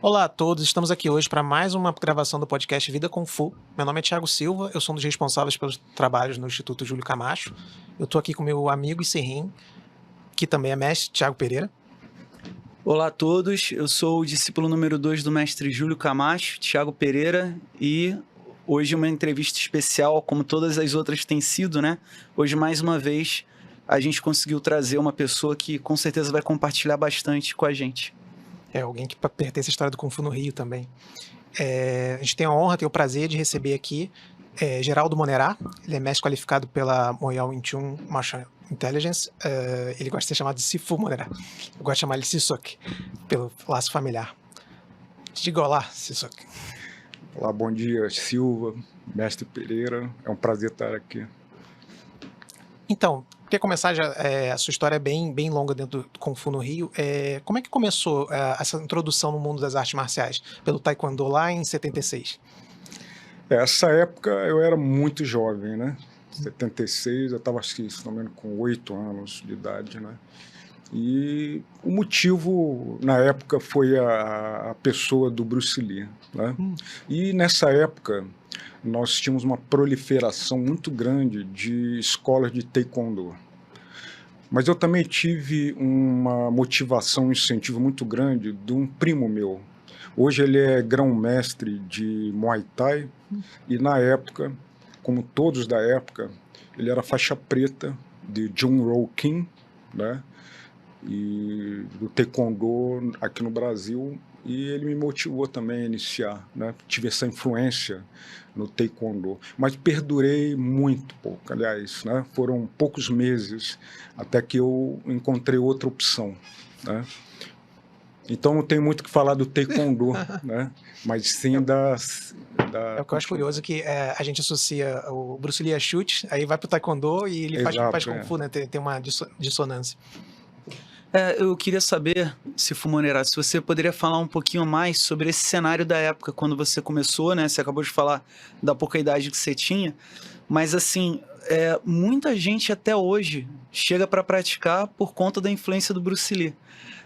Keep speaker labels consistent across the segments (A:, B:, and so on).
A: Olá a todos, estamos aqui hoje para mais uma gravação do podcast Vida com Fu. Meu nome é Thiago Silva, eu sou um dos responsáveis pelos trabalhos no Instituto Júlio Camacho. Eu estou aqui com meu amigo e serrim, que também é mestre, Thiago Pereira.
B: Olá a todos, eu sou o discípulo número 2 do mestre Júlio Camacho, Thiago Pereira, e hoje uma entrevista especial, como todas as outras têm sido, né? Hoje, mais uma vez, a gente conseguiu trazer uma pessoa que com certeza vai compartilhar bastante com a gente.
A: É alguém que pertence à história do Kung Fu no Rio também. A gente tem a honra, tem o prazer de receber aqui Geraldo Monerá. Ele é mestre qualificado pela Moyal Wing Chun Martial Intelligence. Ele gosta de ser chamado de Sifu Monerá. Eu gosto de chamar ele de Sisok, pelo laço familiar. Diga olá, Sisok.
C: Olá, bom dia, Silva, mestre Pereira. É um prazer estar aqui.
A: Então, quer começar já? A sua história é bem longa dentro do Kung Fu no Rio. Como é que começou essa introdução no mundo das artes marciais? Pelo Taekwondo lá em 76.
C: Essa época eu era muito jovem, né? 76, eu estava, se não me engano, com 8 anos de idade, né? E o motivo, na época, foi a pessoa do Bruce Lee, né? E nessa época, nós tínhamos uma proliferação muito grande de escolas de Taekwondo. Mas eu também tive uma motivação, um incentivo muito grande de um primo meu. Hoje ele é grão-mestre de Muay Thai e na época, como todos da época, ele era faixa preta de Jun Ro Kim, né? E do Taekwondo aqui no Brasil, e ele me motivou também a iniciar, né? Tive essa influência no Taekwondo, mas perdurei muito pouco, aliás, né? Foram poucos meses até que eu encontrei outra opção, né? Então não tenho muito o que falar do Taekwondo, né? Mas sim da
A: É o que eu acho curioso que a gente associa o Bruce Lee a chute, aí vai pro Taekwondo e ele faz Kung Fu, né? Tem uma dissonância.
B: Eu queria saber, Sifu Monerá, se você poderia falar um pouquinho mais sobre esse cenário da época, quando você começou, né? Você acabou de falar da pouca idade que você tinha, mas assim, muita gente até hoje chega para praticar por conta da influência do Bruce Lee.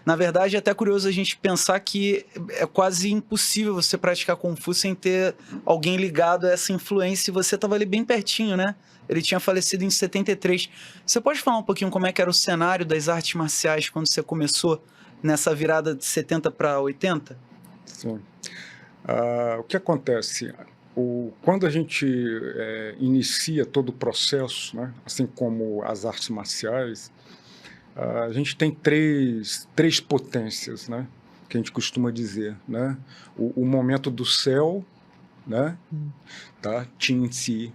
B: Na verdade, é até curioso a gente pensar que é quase impossível você praticar Kung Fu sem ter alguém ligado a essa influência, e você estava ali bem pertinho, né? Ele tinha falecido em 73. Você pode falar um pouquinho como é que era o cenário das artes marciais quando você começou nessa virada de 70 para 80?
C: Sim. O que acontece? Quando a gente inicia todo o processo, né, assim como as artes marciais, a gente tem três potências, né, que a gente costuma dizer, né? O momento do céu, né, tá? Qin Si.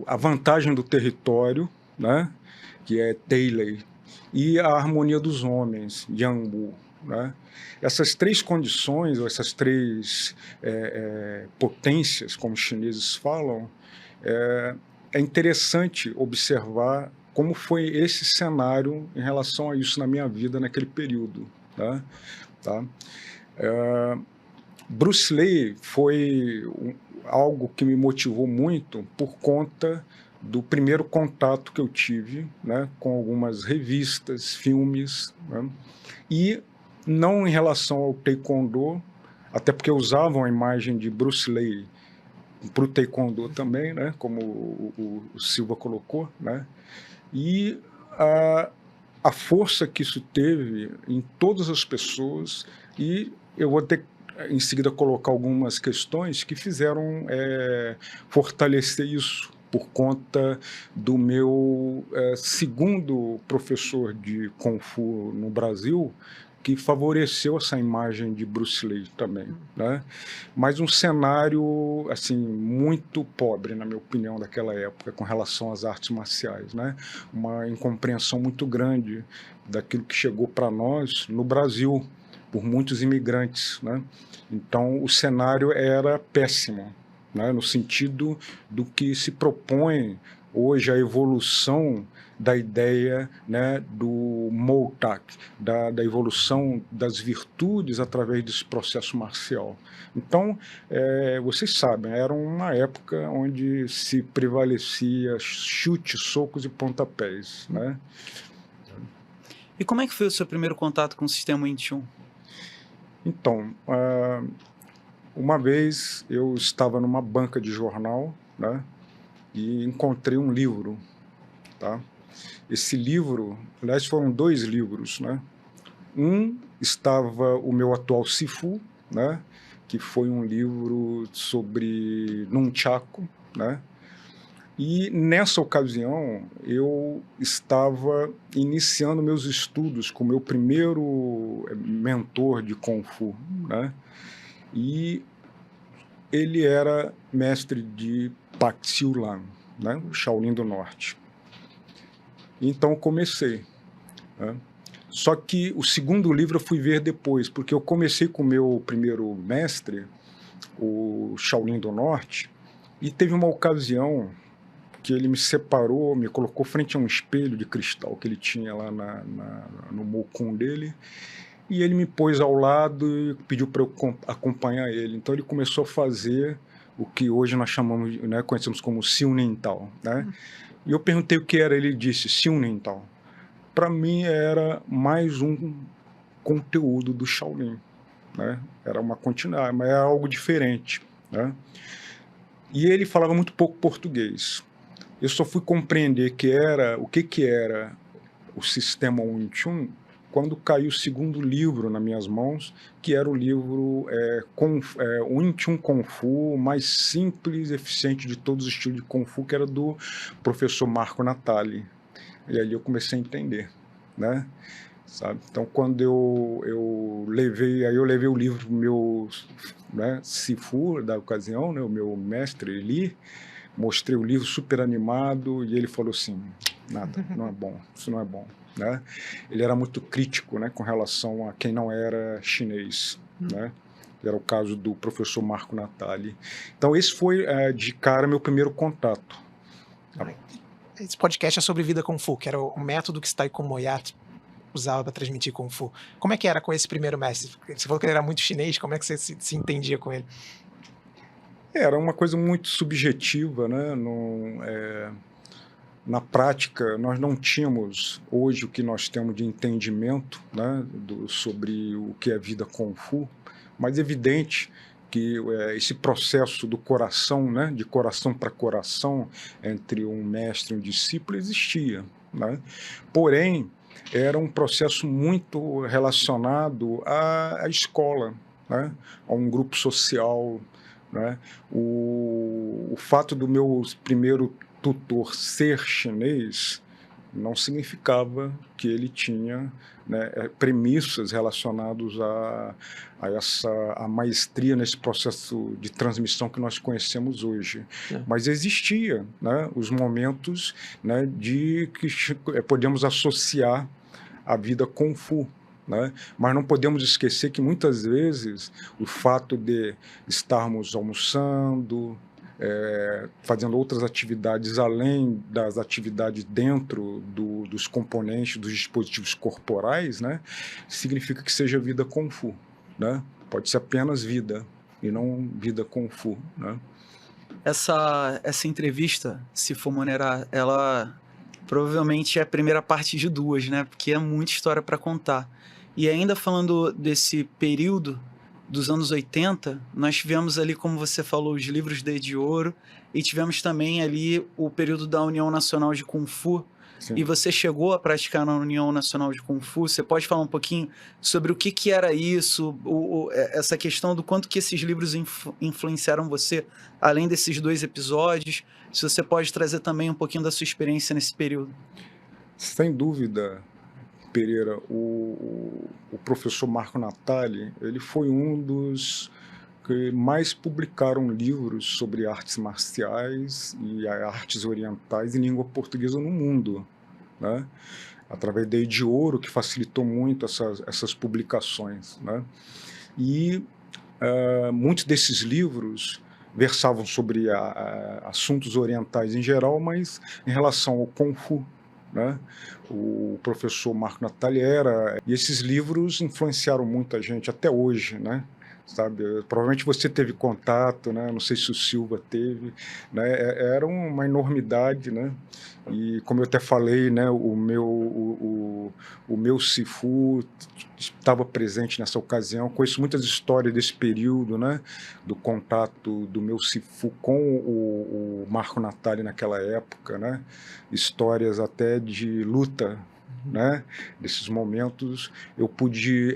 C: A vantagem do território, né, que é Teilei, e a harmonia dos homens, Yangbu, né? Essas três condições, ou essas três potências, como os chineses falam, é interessante observar como foi esse cenário em relação a isso na minha vida naquele período, né? Tá? Bruce Lee foi algo que me motivou muito por conta do primeiro contato que eu tive, né, com algumas revistas, filmes, né, e não em relação ao Taekwondo, até porque usavam a imagem de Bruce Lee para o Taekwondo também, né, como o Silva colocou, né, e a força que isso teve em todas as pessoas, e eu vou ter em seguida colocar algumas questões que fizeram fortalecer isso por conta do meu segundo professor de Kung Fu no Brasil, que favoreceu essa imagem de Bruce Lee também, né? Mas um cenário assim muito pobre, na minha opinião, daquela época com relação às artes marciais, né? Uma incompreensão muito grande daquilo que chegou para nós no Brasil por muitos imigrantes, né? Então o cenário era péssimo, né? No sentido do que se propõe hoje a evolução da ideia, né, do Moutak, da evolução das virtudes através desse processo marcial. Então, vocês sabem, era uma época onde se prevalecia chutes, socos e pontapés, né?
B: E como é que foi o seu primeiro contato com o sistema Wing Chun?
C: Então, uma vez eu estava numa banca de jornal, né, e encontrei um livro, tá? Esse livro, aliás, foram 2 livros, né? Um estava o meu atual Sifu, né, que foi um livro sobre Nunchaku, né? E nessa ocasião eu estava iniciando meus estudos com o meu primeiro mentor de Kung Fu, né? E ele era mestre de Pak Siu Lan, né? O Shaolin do Norte. Então eu comecei, né? Só que o segundo livro eu fui ver depois, porque eu comecei com o meu primeiro mestre, o Shaolin do Norte, e teve uma ocasião que ele me separou, me colocou frente a um espelho de cristal que ele tinha lá no mocum dele, e ele me pôs ao lado e pediu para eu acompanhar ele. Então ele começou a fazer o que hoje nós chamamos, né, conhecemos como Siu Tao, né? E eu perguntei o que era, ele disse Siu Tao. Para mim era mais um conteúdo do Shaolin, né? Era uma continuidade, mas era algo diferente, né? E ele falava muito pouco português. Eu só fui compreender o que era o sistema Wing Chun quando caiu o segundo livro nas minhas mãos, que era o livro Wing Chun Kung Fu, mais simples e eficiente de todos os estilos de Kung Fu, que era do professor Marco Natali. E ali eu comecei a entender, né? Sabe? Então, quando eu levei o livro para o meu, né, Sifu da ocasião, né, o meu mestre Eli, mostrei o livro super animado e ele falou assim, nada, não é bom, isso não é bom, né? Ele era muito crítico, né, com relação a quem não era chinês, né? Era o caso do professor Marco Natali. Então, esse foi, de cara, meu primeiro contato.
A: Esse podcast é sobre vida Kung Fu, que era o método que Taiko Moyat usava para transmitir Kung Fu. Como é que era com esse primeiro mestre? Você falou que ele era muito chinês, como é que você se entendia com ele?
C: Era uma coisa muito subjetiva, né? Na prática, nós não tínhamos hoje o que nós temos de entendimento, né, sobre o que é vida Kung Fu, mas é evidente que esse processo do coração, né, de coração para coração, entre um mestre e um discípulo, existia, né? Porém, era um processo muito relacionado à escola, né, a um grupo social, né? O fato do meu primeiro tutor ser chinês não significava que ele tinha, né, premissas relacionadas a maestria nesse processo de transmissão que nós conhecemos hoje. Mas existia, né, os momentos, né, de que podemos associar a vida Kung Fu, né? Mas não podemos esquecer que muitas vezes o fato de estarmos almoçando, fazendo outras atividades além das atividades dentro dos componentes dos dispositivos corporais, né, significa que seja vida Kung Fu, né? Pode ser apenas vida e não vida Kung Fu, né?
B: Essa entrevista, se for maneira, ela provavelmente é a primeira parte de 2, né? Porque é muita história para contar. E ainda falando desse período dos anos 80, nós tivemos ali, como você falou, os livros de ouro, e tivemos também ali o período da União Nacional de Kung Fu.
C: Sim.
B: E você chegou a praticar na União Nacional de Kung Fu. Você pode falar um pouquinho sobre o que era isso, essa questão do quanto que esses livros influenciaram você, além desses 2 episódios? Se você pode trazer também um pouquinho da sua experiência nesse período.
C: Sem dúvida, Pereira, o professor Marco Natali, ele foi um dos que mais publicaram livros sobre artes marciais e artes orientais em língua portuguesa no mundo, né? Através da de Ouro, que facilitou muito essas publicações, né? E muitos desses livros versavam sobre assuntos orientais em geral, mas em relação ao Kung Fu, né? O professor Marco Natali e esses livros influenciaram muita gente até hoje, né? sabe? Provavelmente você teve contato, né? Não sei se o Silva teve, né? Era uma enormidade, né? E como eu até falei, né? O meu Sifu estava presente nessa ocasião. Conheço muitas histórias desse período, né? Do contato do meu Sifu com o Marco Natali naquela época, né? Histórias até de luta, né? Desses momentos eu pude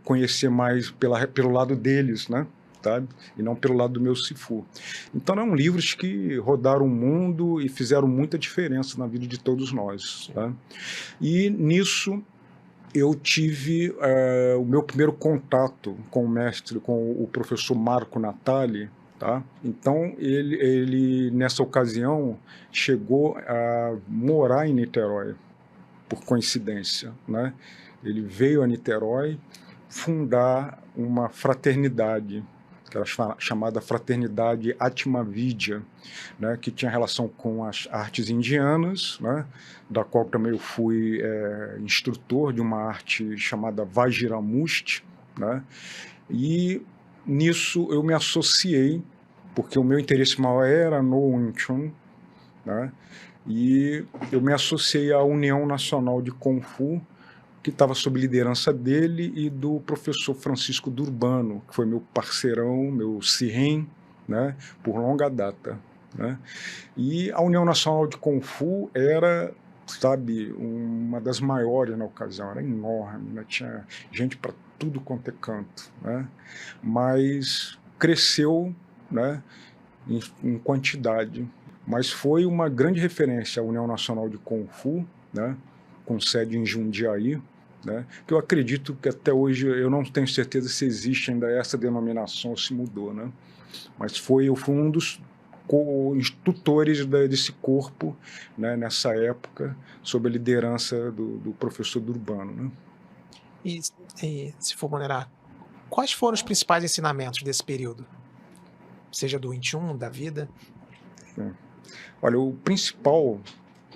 C: conhecer mais pelo lado deles, né? Sabe? E não pelo lado do meu Sifu. Então eram livros que rodaram o mundo e fizeram muita diferença na vida de todos nós. Tá? E nisso eu tive o meu primeiro contato com o mestre, com o professor Marco Natali. Tá? Então ele nessa ocasião chegou a morar em Niterói, por coincidência, né? Ele veio a Niterói fundar uma fraternidade, que era chamada Fraternidade Atmavidya, né? Que tinha relação com as artes indianas, né? Da qual também eu fui instrutor de uma arte chamada Vajramusti, né? E nisso eu me associei, porque o meu interesse maior era no Wing Chun, né? E eu me associei à União Nacional de Kung Fu, que estava sob liderança dele e do professor Francisco Durbano, que foi meu parceirão, meu sirren, né, por longa data, né? E a União Nacional de Kung Fu era, sabe, uma das maiores na ocasião, era enorme, né? Tinha gente para tudo quanto é canto, né? Mas cresceu, né, em quantidade. Mas foi uma grande referência à União Nacional de Kung Fu, né, com sede em Jundiaí, né, que eu acredito que até hoje, eu não tenho certeza se existe ainda essa denominação ou se mudou, né, mas eu fui um dos tutores desse corpo, né, nessa época, sob a liderança do professor Durbano. Né.
A: E se for ponderar, quais foram os principais ensinamentos desse período? Seja do Wing Chun, da vida?
C: Olha, o principal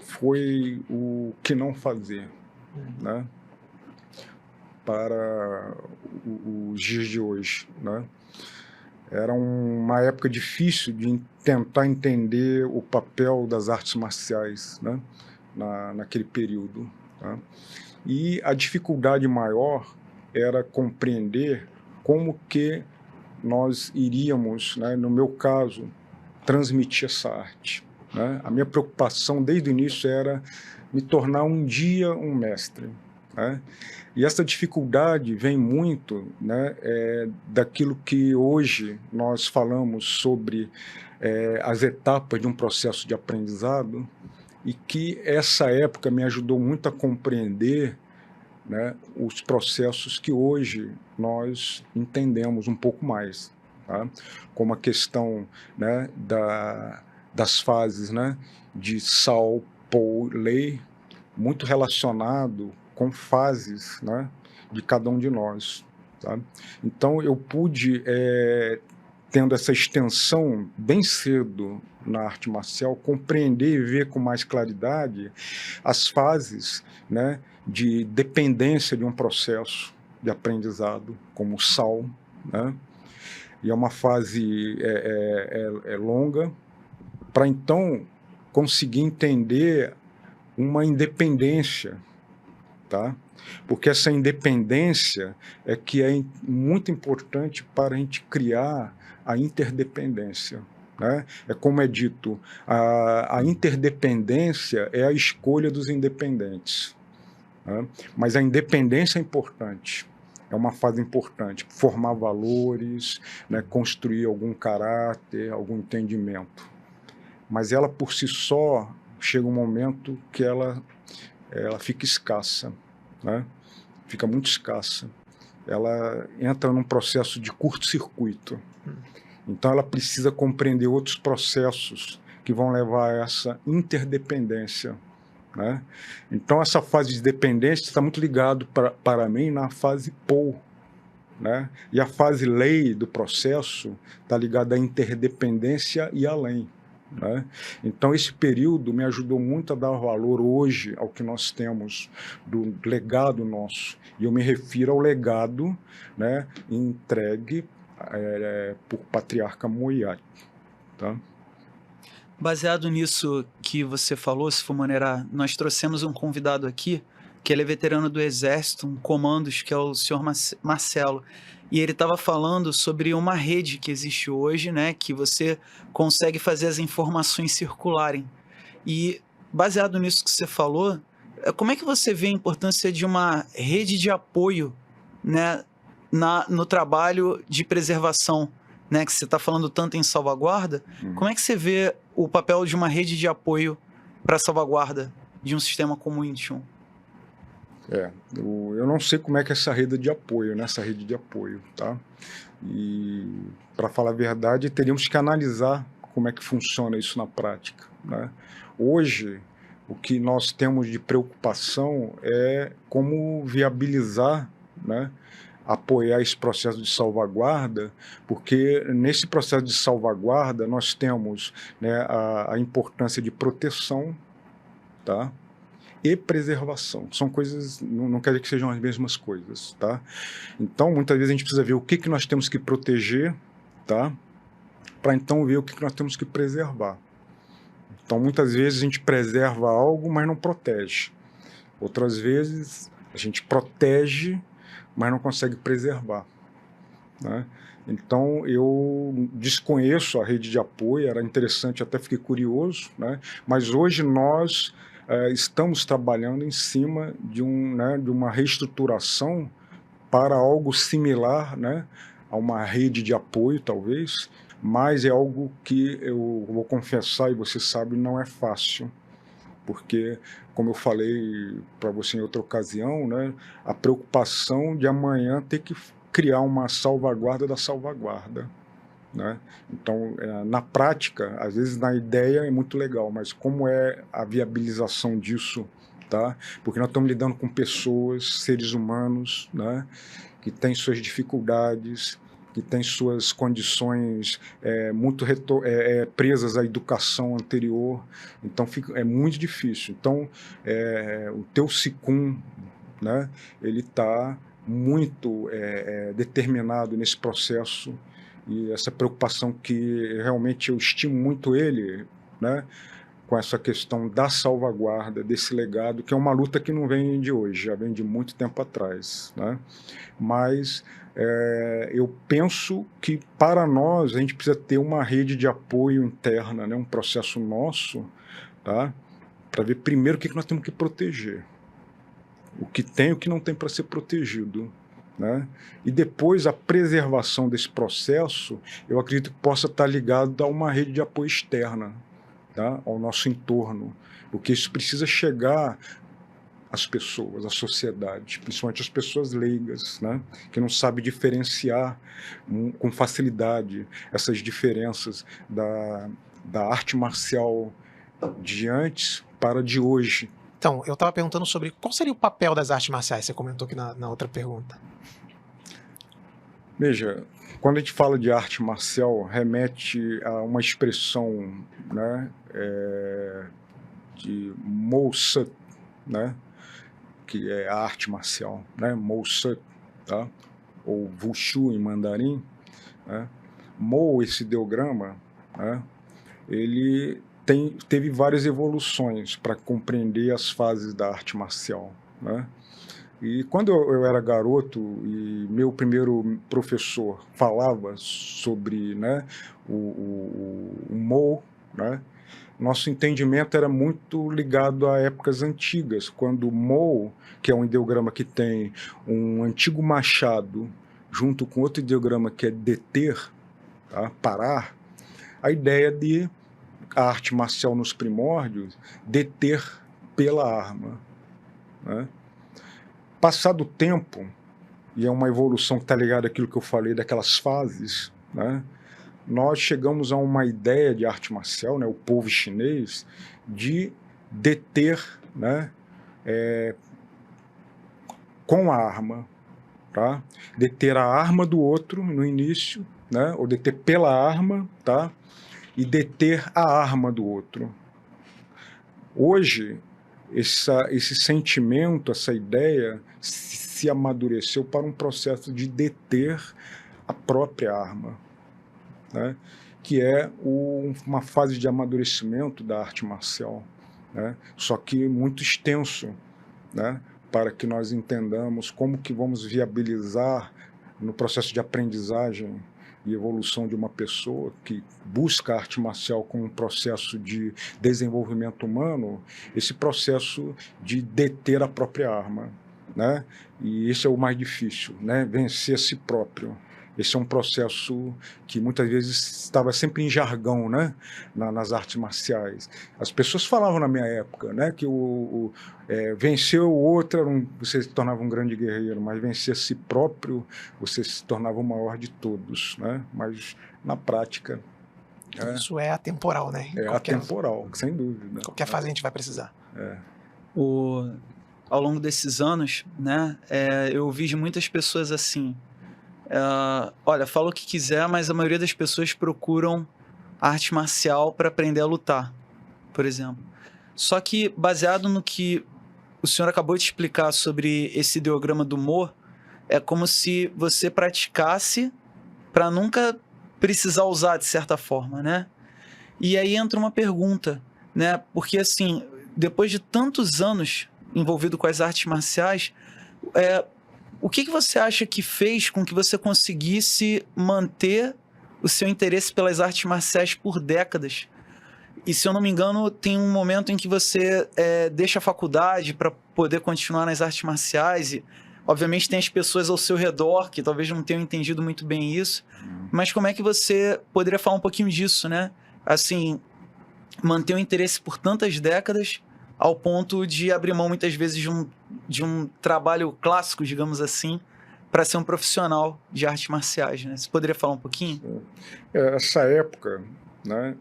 C: foi o que não fazer, né, para os dias de hoje, né. Era uma época difícil de tentar entender o papel das artes marciais, né, naquele período. Tá? E a dificuldade maior era compreender como que nós iríamos, né, no meu caso, transmitir essa arte. Né? A minha preocupação desde o início era me tornar um dia um mestre. Né? E essa dificuldade vem muito, né, daquilo que hoje nós falamos sobre as etapas de um processo de aprendizado, e que essa época me ajudou muito a compreender, né, os processos que hoje nós entendemos um pouco mais, tá? Como a questão, né, das fases, né, de Sao, Po, Lei, muito relacionado com fases, né, de cada um de nós. Tá? Então eu pude, tendo essa extensão bem cedo na arte marcial, compreender e ver com mais claridade as fases, né, de dependência de um processo de aprendizado, como o Sao, né? E é uma fase longa, para então conseguir entender uma independência, tá? Porque essa independência é que é muito importante para a gente criar a interdependência. Né? É como é dito, a interdependência é a escolha dos independentes. Né? Mas a independência é importante, é uma fase importante, formar valores, né? Construir algum caráter, algum entendimento. Mas ela por si só chega um momento que ela fica escassa, né? Fica muito escassa. Ela entra num processo de curto-circuito. Então ela precisa compreender outros processos que vão levar a essa interdependência. Né? Então essa fase de dependência está muito ligado para mim na fase Po. Né? E a fase lei do processo está ligada à interdependência e além. né? Então, esse período me ajudou muito a dar valor hoje ao que nós temos do legado nosso. E eu me refiro ao legado, né, entregue por Patriarca Moiai. Tá?
B: Baseado nisso que você falou, Sifumanerá, nós trouxemos um convidado aqui, que ele é veterano do Exército, um comandos, que é o senhor Marcelo. E ele estava falando sobre uma rede que existe hoje, né, que você consegue fazer as informações circularem. E baseado nisso que você falou, como é que você vê a importância de uma rede de apoio, né, no trabalho de preservação, né, que você está falando tanto em salvaguarda? Como é que você vê o papel de uma rede de apoio para a salvaguarda de um sistema como o Intune?
C: Eu não sei como é que é essa rede de apoio, né? Essa rede de apoio, tá? E, para falar a verdade, teríamos que analisar como é que funciona isso na prática, né? Hoje, o que nós temos de preocupação é como viabilizar, né, apoiar esse processo de salvaguarda, porque nesse processo de salvaguarda nós temos, né, a importância de proteção, tá? E preservação. São coisas, não quer dizer que sejam as mesmas coisas, tá? Então, muitas vezes a gente precisa ver o que nós temos que proteger, tá? Para então ver o que nós temos que preservar. Então, muitas vezes a gente preserva algo, mas não protege. Outras vezes a gente protege, mas não consegue preservar, né? Então, eu desconheço a rede de apoio, era interessante, até fiquei curioso, né? Mas hoje nós estamos trabalhando em cima de, né, de uma reestruturação para algo similar, né, a uma rede de apoio, talvez, mas é algo que eu vou confessar, e você sabe, não é fácil, porque, como eu falei para você em outra ocasião, né, a preocupação de amanhã ter que criar uma salvaguarda da salvaguarda, né? Então, na prática, às vezes na ideia é muito legal, mas como é a viabilização disso, tá? Porque nós estamos lidando com pessoas, seres humanos, né, que têm suas dificuldades, que têm suas condições muito presas à educação anterior, então é muito difícil. Então, o teu SICUM, né, ele está muito determinado nesse processo, e essa preocupação que realmente eu estimo muito ele, né, com essa questão da salvaguarda desse legado, que é uma luta que não vem de hoje, já vem de muito tempo atrás, né? Mas eu penso que para nós a gente precisa ter uma rede de apoio interna, né, um processo nosso, tá, para ver primeiro o que nós temos que proteger, o que tem e o que não tem para ser protegido, né? E depois a preservação desse processo, eu acredito que possa estar ligado a uma rede de apoio externa, tá, ao nosso entorno, porque isso precisa chegar às pessoas, à sociedade, principalmente às pessoas leigas, né, que não sabem diferenciar com facilidade essas diferenças da arte marcial de antes para de hoje.
A: Então, eu estava perguntando sobre qual seria o papel das artes marciais, você comentou aqui na outra pergunta.
C: Veja, quando a gente fala de arte marcial, remete a uma expressão, né, de Mo Sut, né, que é a arte marcial, né, Mo Sut, tá, ou Wushu em mandarim, né. Mo, esse ideograma, né, ele teve várias evoluções para compreender as fases da arte marcial, né. E quando eu era garoto e meu primeiro professor falava sobre, né, o Mo, né, nosso entendimento era muito ligado a épocas antigas, quando o Mo, que é um ideograma que tem um antigo machado junto com outro ideograma que é deter, tá, parar, a ideia de a arte marcial nos primórdios, deter pela arma, né? Passado o tempo, e é uma evolução que está ligada àquilo que eu falei daquelas fases, né, nós chegamos a uma ideia de arte marcial, né, o povo chinês, de deter, né, com a arma, tá? Deter a arma do outro no início, né, ou deter pela arma, tá? e deter a arma do outro. Hoje, esse sentimento, essa ideia se amadureceu para um processo de deter a própria arma, né? Que é uma fase de amadurecimento da arte marcial, né? Só que muito extenso, né? Para que nós entendamos como que vamos viabilizar no processo de aprendizagem e evolução de uma pessoa que busca a arte marcial como um processo de desenvolvimento humano, esse processo de deter a própria arma, né? E esse é o mais difícil, né? Vencer a si próprio. Esse é um processo que muitas vezes estava sempre em jargão, né? Nas artes marciais. As pessoas falavam na minha época, né? Que vencer o outro, você se tornava um grande guerreiro, mas vencer a si próprio, você se tornava o maior de todos, né? Mas na prática...
A: Isso é atemporal, né?
C: É atemporal, sem dúvida.
A: Qualquer fase a gente vai precisar.
B: Ao longo desses anos, né? Eu vi de muitas pessoas assim... olha, fala o que quiser, mas a maioria das pessoas procuram arte marcial para aprender a lutar, por exemplo. Só que, baseado no que o senhor acabou de explicar sobre esse ideograma do Mo, é como se você praticasse para nunca precisar usar, de certa forma, né? E aí entra uma pergunta, né? Porque, assim, depois de tantos anos envolvido com as artes marciais, o que você acha que fez com que você conseguisse manter o seu interesse pelas artes marciais por décadas? E, se eu não me engano, tem um momento em que você deixa a faculdade para poder continuar nas artes marciais e, obviamente, tem as pessoas ao seu redor que talvez não tenham entendido muito bem isso. Mas como é que você poderia falar um pouquinho disso, né? Assim, manter o interesse por tantas décadas ao ponto de abrir mão, muitas vezes, de um trabalho clássico, digamos assim, para ser um profissional de artes marciais, né? Você poderia falar um pouquinho?
C: Essa época, né,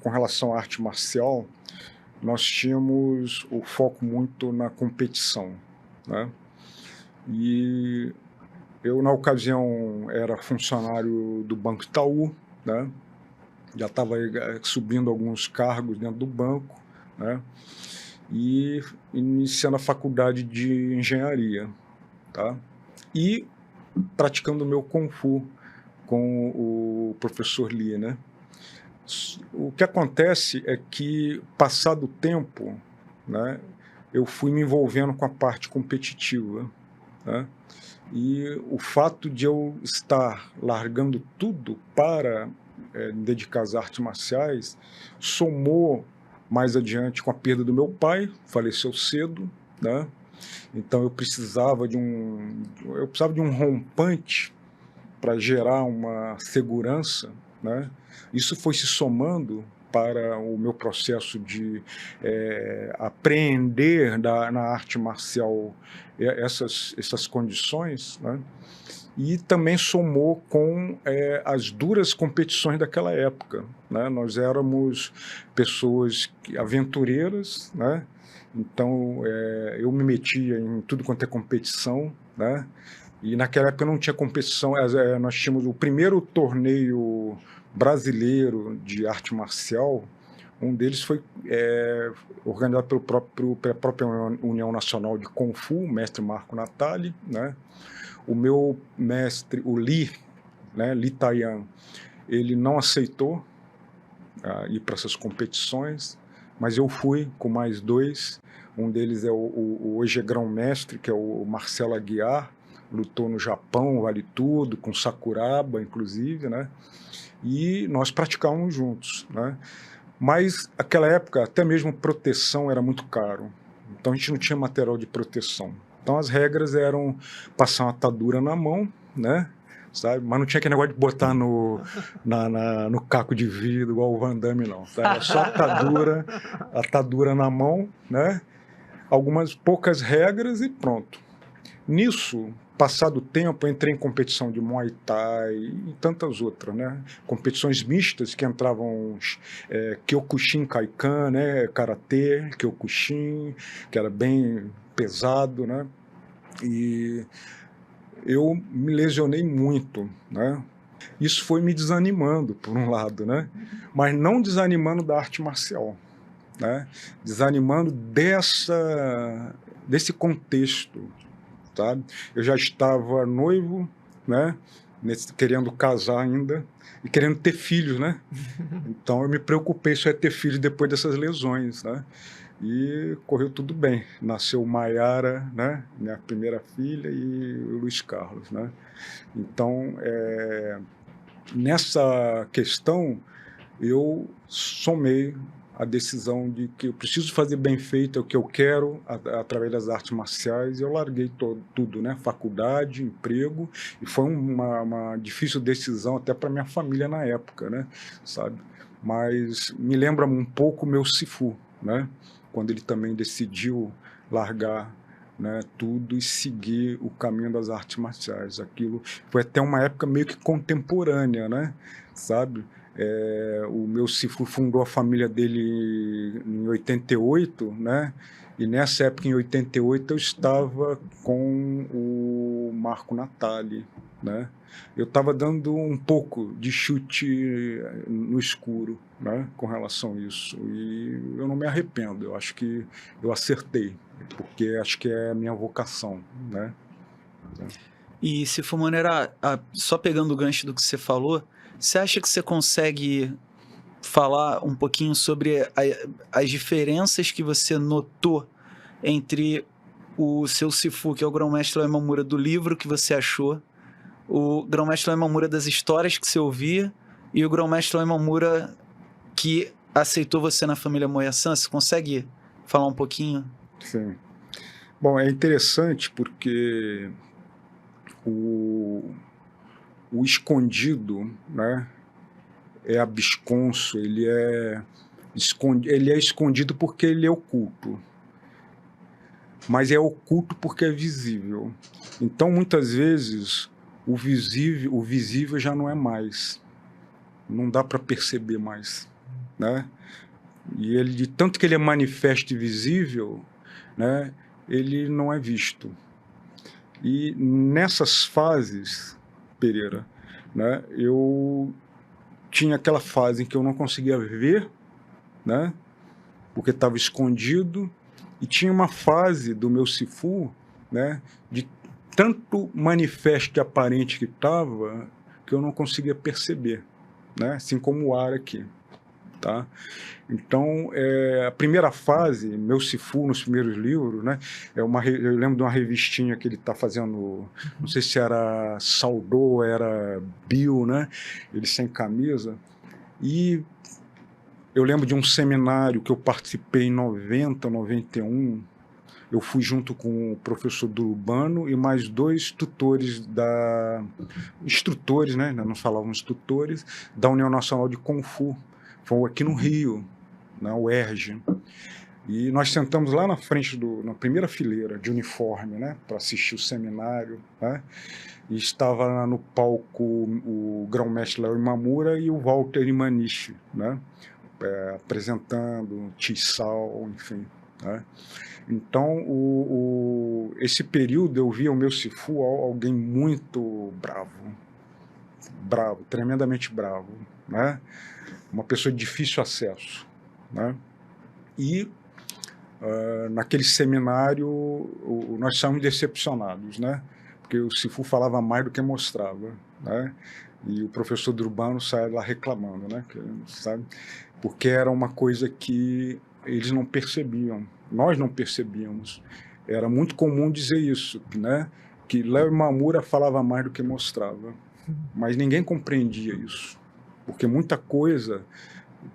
C: com relação à arte marcial, nós tínhamos o foco muito na competição, né? E eu, na ocasião, era funcionário do Banco Itaú, né? Já estava subindo alguns cargos dentro do banco, né? E iniciando a faculdade de engenharia, tá? E praticando o meu Kung Fu com o professor Lee, né? O que acontece é que, passado o tempo, né, eu fui me envolvendo com a parte competitiva, né? E o fato de eu estar largando tudo para me dedicar às artes marciais somou mais adiante com a perda do meu pai, faleceu cedo, né? Então eu precisava de um rompante para gerar uma segurança, né? Isso foi se somando para o meu processo de apreender na arte marcial essas condições, né? E também somou com as duras competições daquela época, né? Nós éramos pessoas aventureiras, né? Então eu me metia em tudo quanto é competição, né? E naquela época não tinha competição, nós tínhamos o primeiro torneio brasileiro de arte marcial. Um deles foi organizado pela própria União Nacional de Kung Fu, o mestre Marco Natali, né? O meu mestre, o Lee, né, Lee Taiyan, ele não aceitou ir para essas competições, mas eu fui com mais dois. Um deles é o hoje grão-mestre, que é o Marcelo Aguiar, lutou no Japão, vale tudo, com Sakuraba, inclusive, né? E nós praticávamos juntos, né? Mas, naquela época, até mesmo proteção era muito caro. Então, a gente não tinha material de proteção. Então, as regras eram passar uma atadura na mão, né? Sabe? Mas não tinha aquele negócio de botar no caco de vidro, igual o Van Damme, não. Tá? Era só atadura na mão, né? Algumas poucas regras e pronto. Nisso, passado o tempo, eu entrei em competição de Muay Thai e tantas outras, né? Competições mistas que entravam Kyokushin Kaikan, né? Karatê, Kyokushin, que era bem pesado, né? E eu me lesionei muito, né? Isso foi me desanimando, por um lado, né? Mas não desanimando da arte marcial, né? Desanimando desse contexto, sabe? Eu já estava noivo, né? Querendo casar ainda e querendo ter filhos, né? Então eu me preocupei se eu ia ter filhos depois dessas lesões, né? E correu tudo bem. Nasceu Maiara, né? Minha primeira filha, e o Luiz Carlos, né? Então, nessa questão, eu somei a decisão de que eu preciso fazer bem feito, é o que eu quero através das artes marciais, e eu larguei tudo, né? Faculdade, emprego, e foi uma difícil decisão até para minha família na época, né? Sabe? Mas me lembra um pouco o meu Sifu, né? Quando ele também decidiu largar, né, tudo e seguir o caminho das artes marciais. Aquilo foi até uma época meio que contemporânea, né? Sabe? O meu Sifu fundou a família dele em 88, né? E nessa época, em 88, eu estava com o Marco Natali, né? Eu estava dando um pouco de chute no escuro, né, com relação a isso. E eu não me arrependo, eu acho que eu acertei, porque acho que é a minha vocação, né?
B: E se for maneira, só pegando o gancho do que você falou, você acha que você consegue falar um pouquinho sobre as diferenças que você notou entre o seu Sifu, que é o Grão-Mestre Uemamura, do livro que você achou, o Grão-Mestre Uemamura das histórias que você ouvia e o Grão-Mestre Uemamura que aceitou você na família Moya-san? Você consegue falar um pouquinho?
C: Sim. Bom, é interessante porque o escondido, né, é absconso, ele é escondido porque ele é oculto, mas é oculto porque é visível. Então, muitas vezes, o visível já não é mais, não dá para perceber mais, né? E ele, de tanto que ele é manifesto e visível, né, ele não é visto. E nessas fases, Pereira, né, eu tinha aquela fase em que eu não conseguia ver, né, porque estava escondido, e tinha uma fase do meu Sifu, né, de tanto manifesto e aparente que estava, que eu não conseguia perceber, né, assim como o ar aqui. Tá? Então, a primeira fase, meu Sifu, nos primeiros livros, né, eu lembro de uma revistinha que ele está fazendo, não sei se era Saudou, era Bill, né, ele sem camisa, e eu lembro de um seminário que eu participei em 90, 91, eu fui junto com o professor do Urbano e mais 2 instrutores, né, não falávamos tutores, da União Nacional de Kung Fu, foi aqui no Rio, na UERJ. E nós sentamos lá na frente, na primeira fileira de uniforme, né, para assistir o seminário, né, e estava no palco o grão-mestre Léo Imamura e o Walter Imanishi, né, apresentando Tissal, enfim, né. Então, esse período eu via o meu Sifu alguém muito bravo, tremendamente bravo, né, uma pessoa de difícil acesso, né? E naquele seminário nós saímos decepcionados, né? Porque o Sifu falava mais do que mostrava, né? E o professor Urbano saía lá reclamando, né? Sabe? Porque era uma coisa que eles não percebiam, nós não percebíamos. Era muito comum dizer isso, né? Que Léo Imamura falava mais do que mostrava, mas ninguém compreendia isso, porque muita coisa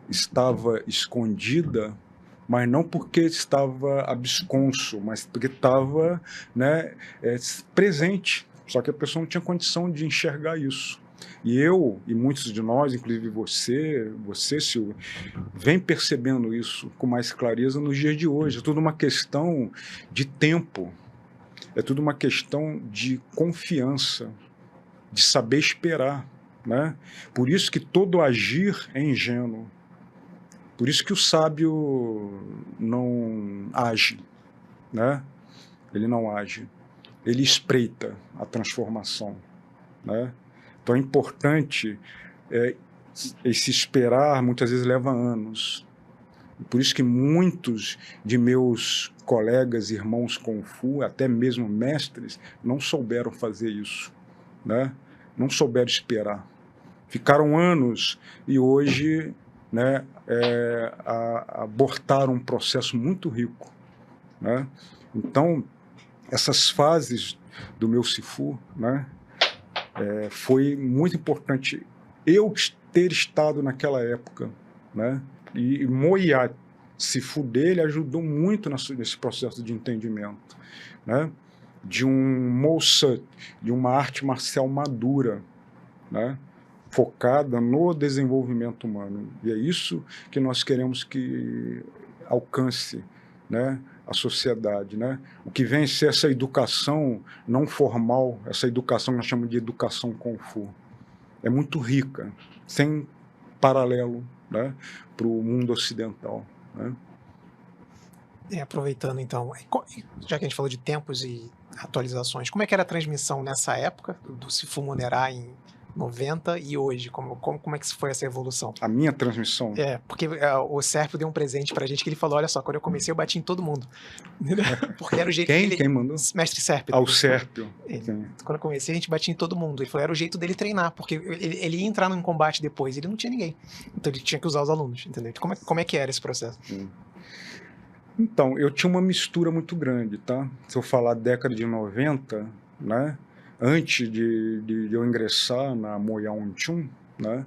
C: estava escondida, mas não porque estava absconso, mas porque estava, né, presente, só que a pessoa não tinha condição de enxergar isso. E eu, e muitos de nós, inclusive você, Silvio, vem percebendo isso com mais clareza nos dias de hoje. É tudo uma questão de tempo, é tudo uma questão de confiança, de saber esperar, né? Por isso que todo agir é ingênuo. Por isso que o sábio não age, né? Ele não age. Ele espreita a transformação, né? Então é importante, esse esperar muitas vezes leva anos. Por isso que muitos de meus colegas, irmãos Kung Fu, até mesmo mestres, não souberam fazer isso, né? Não souberam esperar. Ficaram anos e hoje, né, abortaram um processo muito rico, né? Então, essas fases do meu Sifu, né, foi muito importante eu ter estado naquela época, né? E Moyat, Sifu dele, ajudou muito nesse processo de entendimento, né? De um Mossut, de uma arte marcial madura, né? Focada no desenvolvimento humano. E é isso que nós queremos que alcance, né, a sociedade, né? O que vem a ser essa educação não formal, essa educação que nós chamamos de educação Kung Fu. É muito rica, sem paralelo, né, para o mundo ocidental, né?
A: Aproveitando então, já que a gente falou de tempos e atualizações, como é que era a transmissão nessa época do Sifu Monerá em 90 e hoje? Como é que foi essa evolução?
C: A minha transmissão?
A: Porque o Sérpio deu um presente pra gente que ele falou, olha só, quando eu comecei eu bati em todo mundo. Porque era o jeito dele...
C: Quem mandou?
A: Mestre Sérpio.
C: O Sérpio.
A: Quando eu comecei a gente batia em todo mundo. Ele falou, era o jeito dele treinar, porque ele ia entrar num combate depois, ele não tinha ninguém. Então ele tinha que usar os alunos, entendeu? Como é que era esse processo?
C: Então, eu tinha uma mistura muito grande, tá? Se eu falar década de 90, né? Antes de eu ingressar na Moyal Wing Chun, né?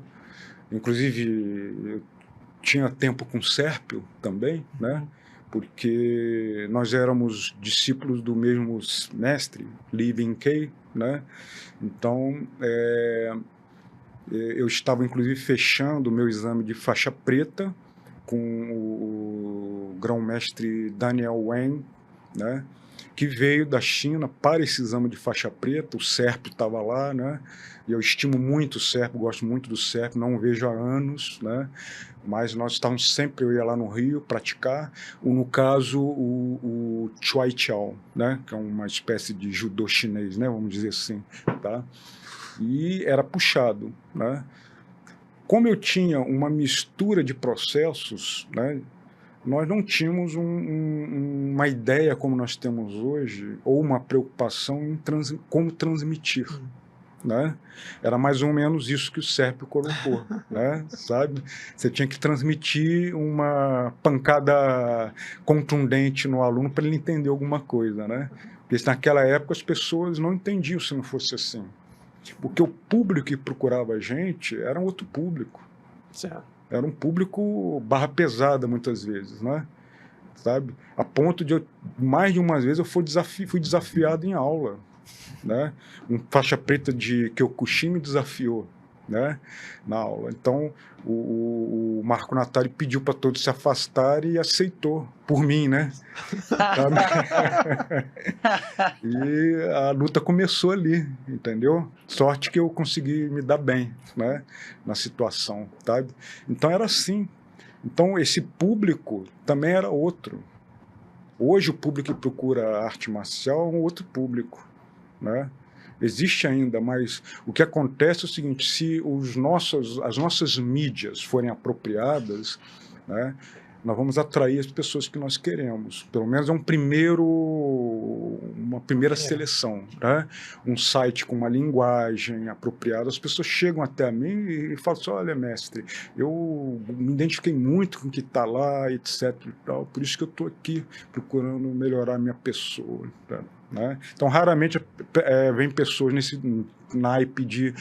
C: Inclusive, eu tinha tempo com Sérpio também, né? Porque nós éramos discípulos do mesmo mestre, Li Wing-Kei, né? Então, eu estava, inclusive, fechando o meu exame de faixa preta com o grão-mestre Daniel Wang, né, que veio da China para esse exame de faixa preta. O Sérpio estava lá, né, e eu estimo muito o Sérpio, gosto muito do Sérpio, não o vejo há anos, né, mas nós estávamos sempre, eu ia lá no Rio praticar, no caso o Chuai Chao, né, que é uma espécie de judô chinês, né, vamos dizer assim, tá? E era puxado, né? Como eu tinha uma mistura de processos, né, nós não tínhamos uma ideia como nós temos hoje, ou uma preocupação em como transmitir, né? Era mais ou menos isso que o Sérpio colocou, né? Sabe? Você tinha que transmitir uma pancada contundente no aluno para ele entender alguma coisa, né? Porque naquela época as pessoas não entendiam se não fosse assim. Porque o público que procurava a gente era um outro público.
A: Certo.
C: Era um público barra pesada, muitas vezes, né? Sabe? A ponto de mais de uma vez eu fui desafiado em aula, né? Um faixa preta de Kyokushin me desafiou, né, na aula. Então, o Marco Natali pediu para todos se afastarem e aceitou, por mim, né? E a luta começou ali, entendeu? Sorte que eu consegui me dar bem, né, na situação, sabe? Então, era assim. Então, esse público também era outro. Hoje, o público que procura arte marcial é um outro público, né? Existe ainda, mas o que acontece é o seguinte: se as nossas mídias forem apropriadas, né, nós vamos atrair as pessoas que nós queremos. Pelo menos é uma primeira seleção, né? Um site com uma linguagem apropriada, as pessoas chegam até mim e falam assim: olha, mestre, eu me identifiquei muito com o que está lá, etc. E tal, por isso que eu estou aqui procurando melhorar a minha pessoa, tá? Né? Então, raramente vem pessoas nesse naipe de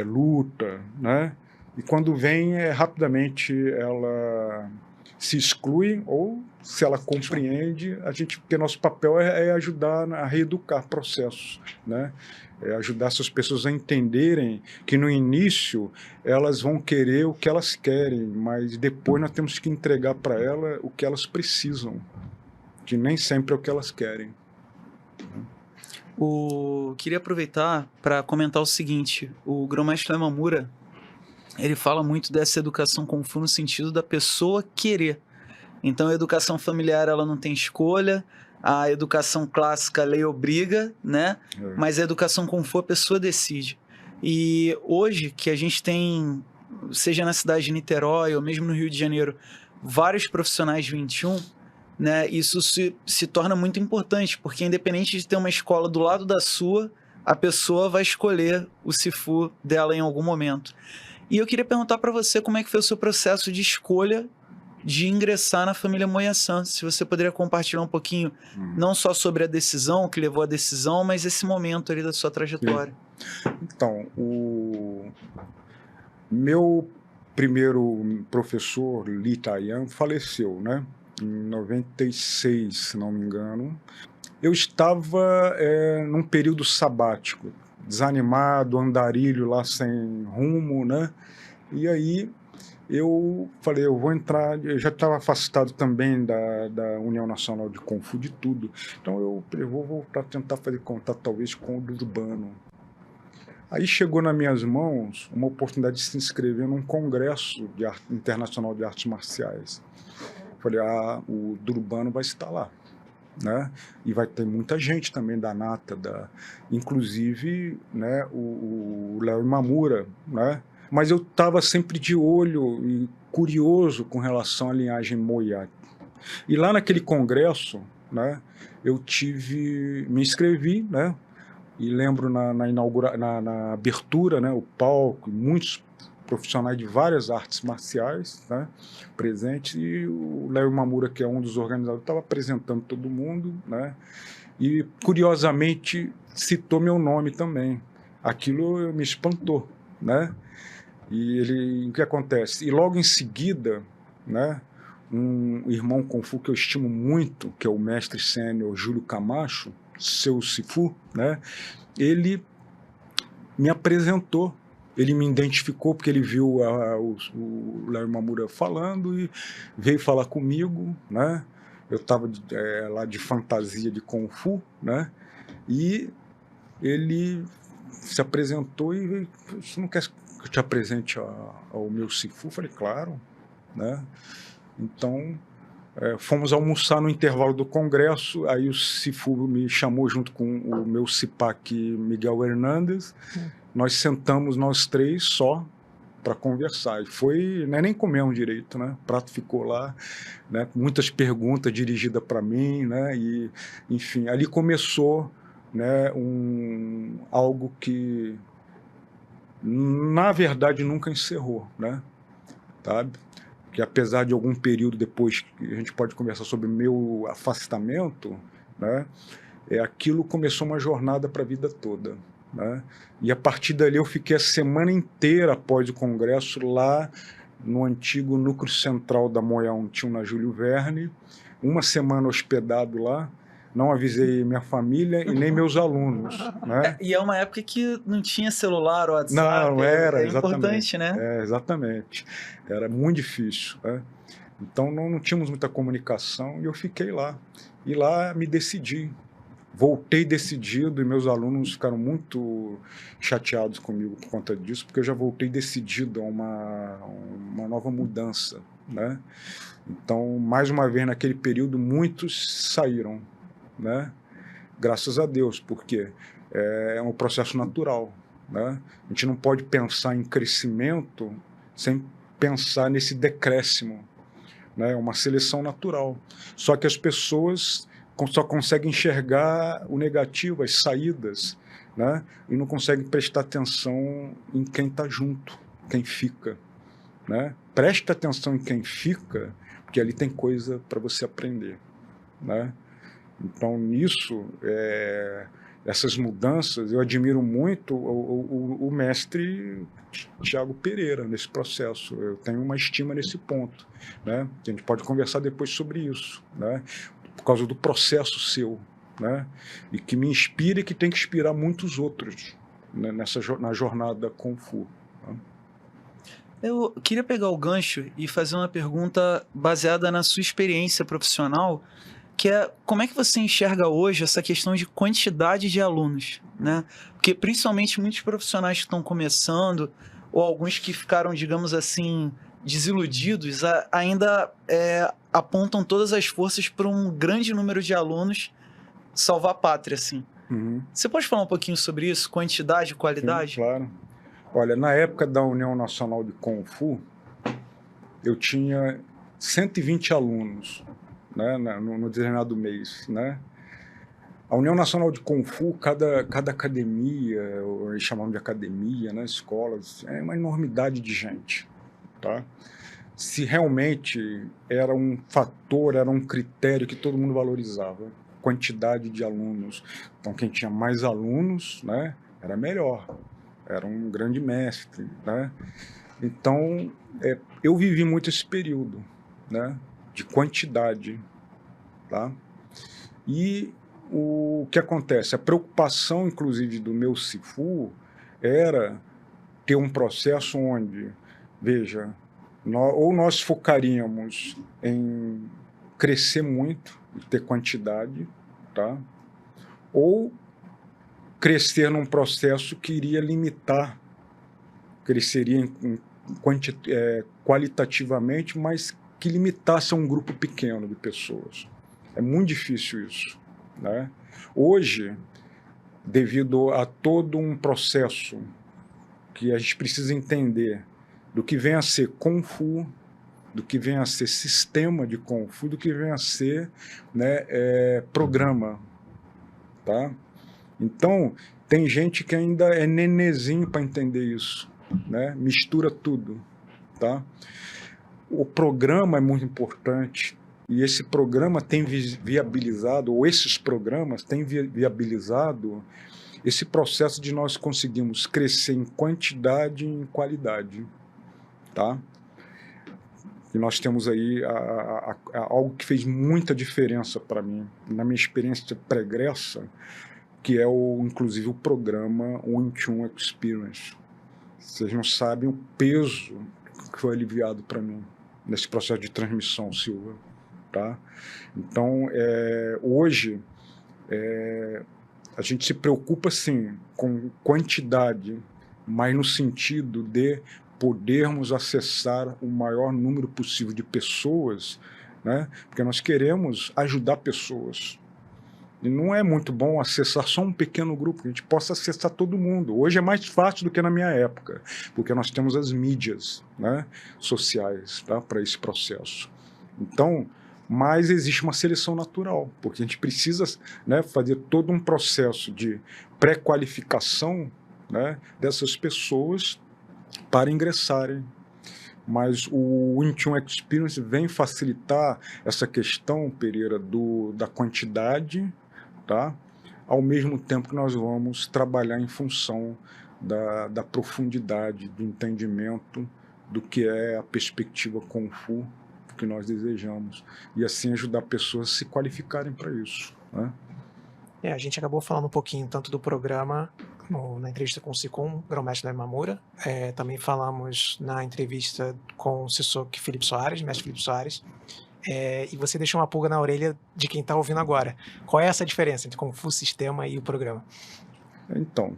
C: luta, né? E quando vem, rapidamente ela se exclui, ou se ela compreende, porque nosso papel é ajudar a reeducar processos, né? É ajudar essas pessoas a entenderem que no início elas vão querer o que elas querem, mas depois nós temos que entregar para elas o que elas precisam, que nem sempre é o que elas querem.
B: Queria aproveitar para comentar o seguinte: o grão-mestre Yamamura, ele fala muito dessa educação Kung Fu no sentido da pessoa querer. Então, a educação familiar, ela não tem escolha, a educação clássica, a lei obriga, né? Mas a educação Kung Fu, a pessoa decide. E hoje que a gente tem, seja na cidade de Niterói ou mesmo no Rio de Janeiro, vários profissionais 21, né, isso se torna muito importante, porque independente de ter uma escola do lado da sua, a pessoa vai escolher o Sifu dela em algum momento. E eu queria perguntar para você como é que foi o seu processo de escolha de ingressar na família Moyassan. Se você poderia compartilhar um pouquinho, não só sobre a decisão, o que levou à decisão, mas esse momento ali da sua trajetória.
C: Então, o meu primeiro professor, Li Taiyan, faleceu, né? Em 96, se não me engano. Eu estava num período sabático, desanimado, andarilho lá sem rumo, né? E aí eu falei, eu vou entrar, eu já estava afastado também da União Nacional de Kung Fu, de tudo. Então eu falei, vou voltar a tentar fazer contato talvez com o Durbano. Aí chegou nas minhas mãos uma oportunidade de se inscrever num congresso internacional de artes marciais. Falei, o Durbano vai estar lá, né? E vai ter muita gente também da nata, inclusive, né, o Léo Imamura, né? Mas eu estava sempre de olho e curioso com relação à linhagem Moyat. E lá naquele congresso, né, me inscrevi, né? E lembro na abertura, né, o palco, muitos profissionais de várias artes marciais, né, presentes, e o Léo Imamura, que é um dos organizadores, estava apresentando todo mundo, né, e curiosamente citou meu nome também. Aquilo me espantou, né? E o que acontece? E logo em seguida, né, um irmão Kung Fu que eu estimo muito, que é o mestre sênior Júlio Camacho, seu Sifu, né, ele me apresentou, ele me identificou porque ele viu o Léo Imamura falando e veio falar comigo, né? Eu estava lá de fantasia de Kung Fu, né? E ele se apresentou e veio, você não quer que eu te apresente ao meu Sifu? Eu falei, claro, né? Então fomos almoçar no intervalo do congresso, aí o Sifu me chamou junto com o meu Sipac Miguel Hernandes, nós sentamos nós três só para conversar, e foi, né, nem comemos direito, né? O prato ficou lá, né, muitas perguntas dirigidas para mim, né, e enfim, ali começou, né, algo que na verdade nunca encerrou, né, sabe? Que apesar de algum período depois, que a gente pode conversar sobre meu afastamento, né, aquilo começou uma jornada para a vida toda, né? E a partir dali eu fiquei a semana inteira após o congresso lá no antigo núcleo central da Moyal Untium, na Júlio Verne, uma semana hospedado lá, não avisei minha família e nem meus alunos, né?
B: E é uma época que não tinha celular ou WhatsApp.
C: Não, era,
B: importante, né?
C: Exatamente. Era muito difícil, né? Então não tínhamos muita comunicação e eu fiquei lá. E lá me decidi. Voltei decidido e meus alunos ficaram muito chateados comigo por conta disso, porque eu já voltei decidido a uma nova mudança, né? Então, mais uma vez, naquele período, muitos saíram, né? Graças a Deus, porque é um processo natural, né? A gente não pode pensar em crescimento sem pensar nesse decréscimo, né? É uma seleção natural. Só que as pessoas só conseguem enxergar o negativo, as saídas, né? E não conseguem prestar atenção em quem está junto, quem fica, né? Presta atenção em quem fica, porque ali tem coisa para você aprender, né? Então, nisso, essas mudanças, eu admiro muito o mestre Tiago Pereira nesse processo. Eu tenho uma estima nesse ponto, né? A gente pode conversar depois sobre isso, né? Por causa do processo seu, né? E que me inspira e que tem que inspirar muitos outros, né? Na jornada Kung Fu. Né?
B: Eu queria pegar o gancho e fazer uma pergunta baseada na sua experiência profissional, que é como é que você enxerga hoje essa questão de quantidade de alunos, né? Porque principalmente muitos profissionais que estão começando, ou alguns que ficaram, digamos assim, desiludidos, ainda apontam todas as forças para um grande número de alunos salvar a pátria, assim.
C: Uhum.
B: Você pode falar um pouquinho sobre isso? Quantidade e qualidade?
C: Sim, claro. Olha, na época da União Nacional de Kung Fu, eu tinha 120 alunos, né, no determinado mês, né? A União Nacional de Kung Fu, cada academia, eles chamavam de academia, né, escolas, é uma enormidade de gente, tá? Se realmente era um fator, era um critério que todo mundo valorizava, quantidade de alunos. Então, quem tinha mais alunos, né, era melhor, era um grande mestre, né? Então, eu vivi muito esse período, né, de quantidade, tá? E o que acontece? A preocupação, inclusive, do meu Sifu era ter um processo onde, veja, ou nós focaríamos em crescer muito e ter quantidade, tá? Ou crescer num processo que iria limitar, cresceria qualitativamente, mas que limitasse a um grupo pequeno de pessoas. É muito difícil isso, né? Hoje, devido a todo um processo que a gente precisa entender do que vem a ser Kung Fu, do que vem a ser sistema de Kung Fu, do que vem a ser, né, programa, tá? Então, tem gente que ainda é nenezinho para entender isso, né? Mistura tudo, tá? O programa é muito importante e esse programa tem viabilizado, ou esses programas têm viabilizado esse processo de nós conseguirmos crescer em quantidade e em qualidade, tá? E nós temos aí algo que fez muita diferença para mim, na minha experiência pregressa, que é, inclusive, o programa Wing Chun Experience. Vocês não sabem o peso que foi aliviado para mim nesse processo de transmissão, Silva. Tá? Então, hoje, a gente se preocupa, sim, com quantidade, mas no sentido de podermos acessar o maior número possível de pessoas, né? Porque nós queremos ajudar pessoas. E não é muito bom acessar só um pequeno grupo, que a gente possa acessar todo mundo. Hoje é mais fácil do que na minha época, porque nós temos as mídias, né, sociais, tá, para esse processo. Então, mas existe uma seleção natural, porque a gente precisa, né, fazer todo um processo de pré-qualificação, né, dessas pessoas para ingressarem. Mas o Wing Chun Experience vem facilitar essa questão, Pereira, da quantidade, tá? Ao mesmo tempo que nós vamos trabalhar em função da profundidade, do entendimento do que é a perspectiva Kung Fu que nós desejamos, e assim ajudar pessoas a se qualificarem para isso, né?
A: A gente acabou falando um pouquinho tanto do programa na entrevista com o Sikun, grão-mestre da Imamura. Também falamos na entrevista com o Sissok Felipe Soares, mestre Felipe Soares. E você deixou uma pulga na orelha de quem está ouvindo agora. Qual é essa diferença entre Kung Fu Sistema e o programa?
C: Então,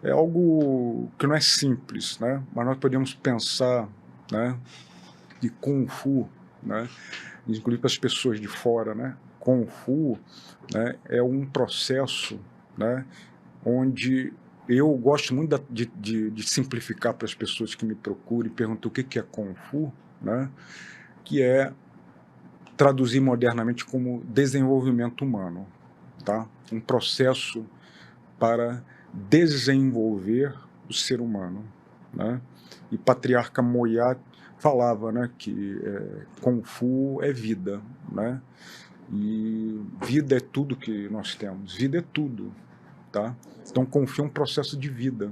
C: é algo que não é simples, né? Mas nós podemos pensar, né, de Kung Fu, né, inclusive para as pessoas de fora, né? Kung Fu, né, é um processo, né, onde eu gosto muito de simplificar para as pessoas que me procuram e perguntam o que é Kung Fu, né, que é traduzir modernamente como desenvolvimento humano, tá? Um processo para desenvolver o ser humano, né? E Patriarca Moyat falava, né, que Kung Fu é vida, né? E vida é tudo que nós temos, vida é tudo, tá? Então Kung Fu é um processo de vida,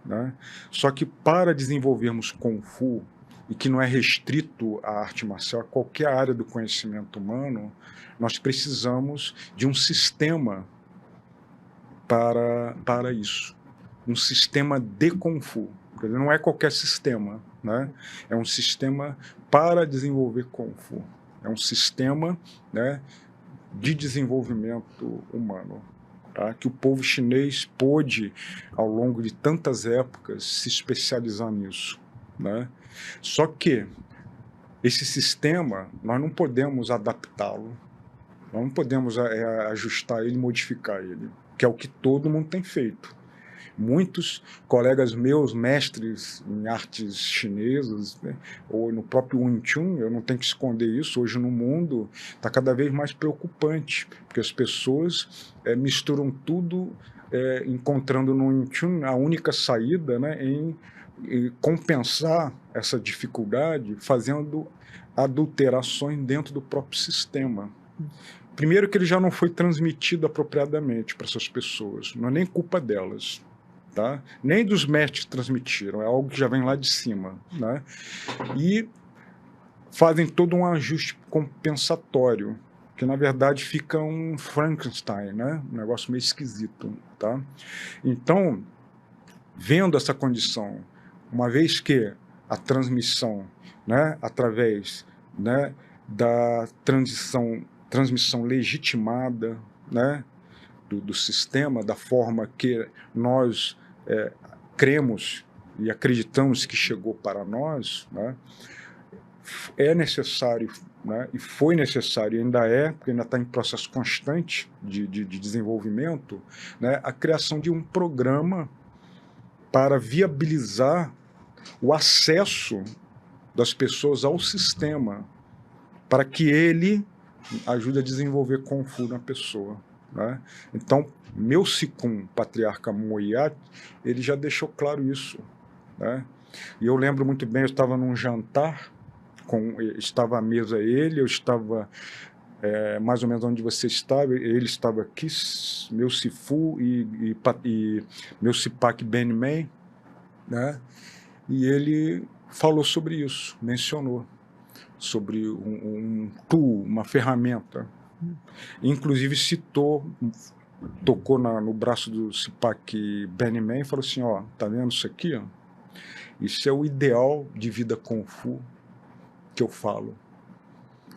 C: né? Só que para desenvolvermos Kung Fu, e que não é restrito à arte marcial, a qualquer área do conhecimento humano, nós precisamos de um sistema para isso, um sistema de Kung Fu. Quer dizer, não é qualquer sistema, né? É um sistema para desenvolver Kung Fu. É um sistema, né, de desenvolvimento humano, tá? Que o povo chinês pôde, ao longo de tantas épocas, se especializar nisso, né? Só que esse sistema, nós não podemos adaptá-lo, nós não podemos ajustar ele, modificar ele, que é o que todo mundo tem feito. Muitos colegas meus, mestres em artes chinesas, né, ou no próprio Wing Chun, eu não tenho que esconder isso, hoje no mundo está cada vez mais preocupante, porque as pessoas misturam tudo, encontrando no Wing Chun a única saída, né, em compensar essa dificuldade fazendo adulterações dentro do próprio sistema. Primeiro que ele já não foi transmitido apropriadamente para essas pessoas, não é nem culpa delas, tá? Nem dos mestres que transmitiram, é algo que já vem lá de cima, né? E fazem todo um ajuste compensatório, que na verdade fica um Frankenstein, né? Um negócio meio esquisito, tá? Então, vendo essa condição, uma vez que a transmissão, né, através, né, da transmissão legitimada, né, do sistema, da forma que nós cremos e acreditamos que chegou para nós, né, é necessário, né, e foi necessário, ainda porque ainda está em processo constante de desenvolvimento, né, a criação de um programa para viabilizar o acesso das pessoas ao sistema, para que ele ajude a desenvolver Kung Fu na pessoa, né? Então, meu Sikun, Patriarca Moyat, ele já deixou claro isso, né? E eu lembro muito bem, eu estava num jantar, estava à mesa ele, eu estava mais ou menos onde você estava, ele estava aqui, meu Sifu e meu Sipak Benmei, né? E ele falou sobre isso, mencionou sobre um tool, uma ferramenta. Inclusive tocou no braço do Sipak Benmei e falou assim, ó, tá vendo isso aqui? Ó? Isso é o ideal de vida Kung Fu que eu falo.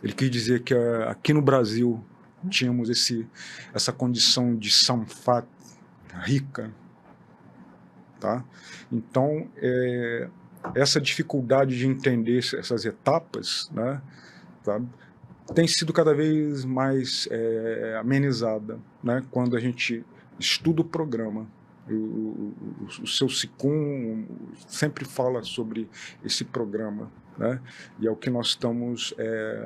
C: Ele quis dizer que aqui no Brasil tínhamos essa condição de Samfat rica, tá? Então, essa dificuldade de entender essas etapas, né, tá, tem sido cada vez mais amenizada, né, quando a gente estuda o programa. O seu Sikun sempre fala sobre esse programa, né, e é o que nós estamos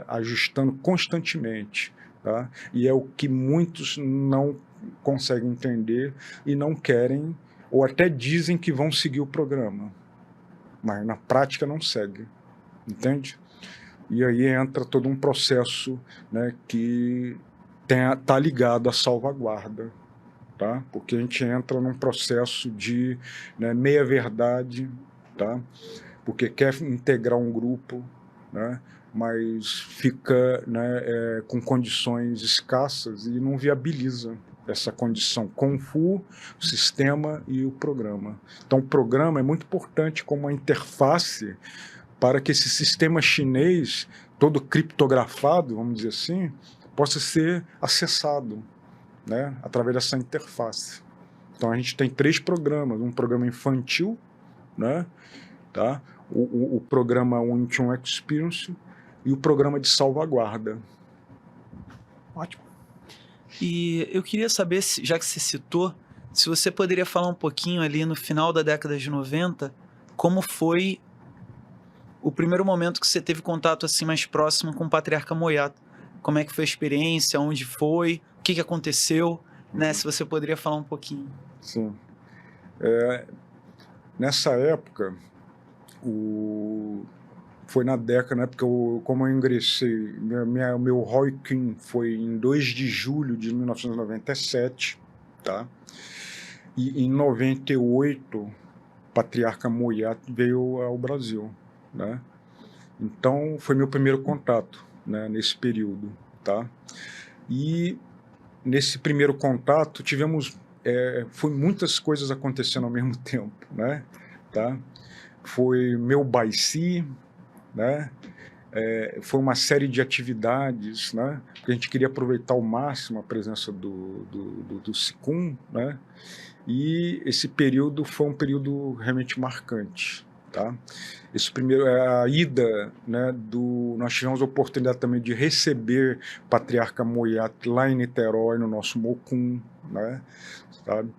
C: ajustando constantemente, tá? E é o que muitos não conseguem entender e não querem, ou até dizem que vão seguir o programa, mas na prática não segue, entende? E aí entra todo um processo, né, que está ligado à salvaguarda, tá? Porque a gente entra num processo de, né, meia-verdade, tá? Porque quer integrar um grupo, né, mas fica, né, com condições escassas e não viabiliza essa condição Kung Fu, o sistema e o programa. Então, o programa é muito importante como uma interface para que esse sistema chinês, todo criptografado, vamos dizer assim, possa ser acessado, né, através dessa interface. Então, a gente tem 3 programas, um programa infantil, né, tá? O programa Wing Chun Experience e o programa de salvaguarda.
A: Ótimo.
B: E eu queria saber, já que você citou, se você poderia falar um pouquinho ali no final da década de 90, como foi o primeiro momento que você teve contato assim mais próximo com o Patriarca Moyat. Como é que foi a experiência, onde foi, o que aconteceu, né? Se você poderia falar um pouquinho.
C: Sim. Nessa época, foi na década, né, porque como eu ingressei, meu Roy Kim foi em 2 de julho de 1997, tá? E em 98, Patriarca Moyat veio ao Brasil, né? Então, foi meu primeiro contato, né, nesse período, tá? E nesse primeiro contato tivemos foi muitas coisas acontecendo ao mesmo tempo, né? Tá? Foi meu Baici, né? Foi uma série de atividades, né? Porque a gente queria aproveitar ao máximo a presença do Sikun, né? E esse período foi um período realmente marcante, tá? Esse primeiro, a ida, né, nós tivemos a oportunidade também de receber Patriarca Moyat lá em Niterói, no nosso Mokun, né? Sabe?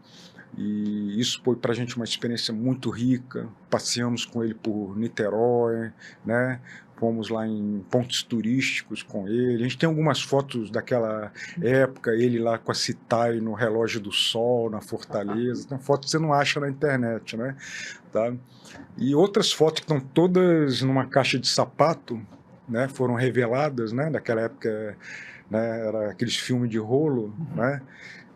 C: E isso foi para a gente uma experiência muito rica. Passeamos com ele por Niterói, né? Fomos lá em pontos turísticos com ele. A gente tem algumas fotos daquela época, ele lá com a Citai no relógio do sol, na Fortaleza. Tem fotos que você não acha na internet, né? Tá? E outras fotos que estão todas numa caixa de sapato, né? Foram reveladas, né? Daquela época, né? Era aqueles filmes de rolo, né?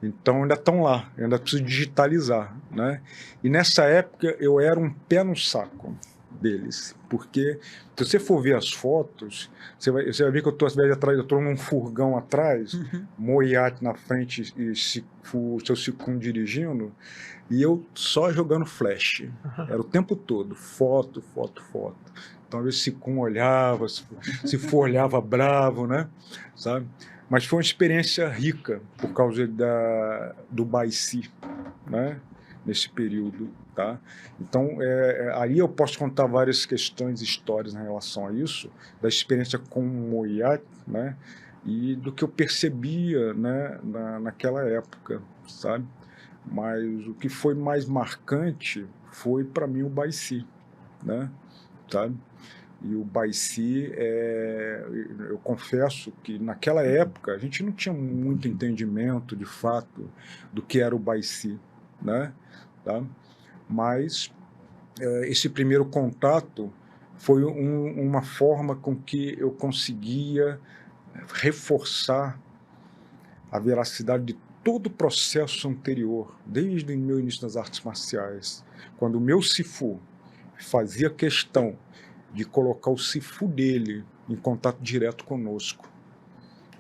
C: Então ainda estão lá, eu ainda preciso digitalizar, né? E nessa época eu era um pé no saco deles, porque se você for ver as fotos, você vai ver que eu estou atrás, eu estou num furgão atrás, Moiate na frente e o seu Sicum dirigindo, e eu só jogando flash, era o tempo todo, foto, foto, foto. Então, às vezes, Sicum olhava, se for olhava bravo, né? Sabe? Mas foi uma experiência rica por causa do Baici, né? Nesse período, tá? Então, aí eu posso contar várias questões, histórias em relação a isso, da experiência com o Moiate, né? E do que eu percebia, né? Naquela época, sabe? Mas o que foi mais marcante foi, para mim, o Baici, né? Sabe? E o Baici, eu confesso que naquela época a gente não tinha muito entendimento, de fato, do que era o Baici, né? Tá? Mas esse primeiro contato foi uma forma com que eu conseguia reforçar a veracidade de todo o processo anterior, desde o meu início das artes marciais, quando o meu Sifu fazia questão de colocar o Sifu dele em contato direto conosco.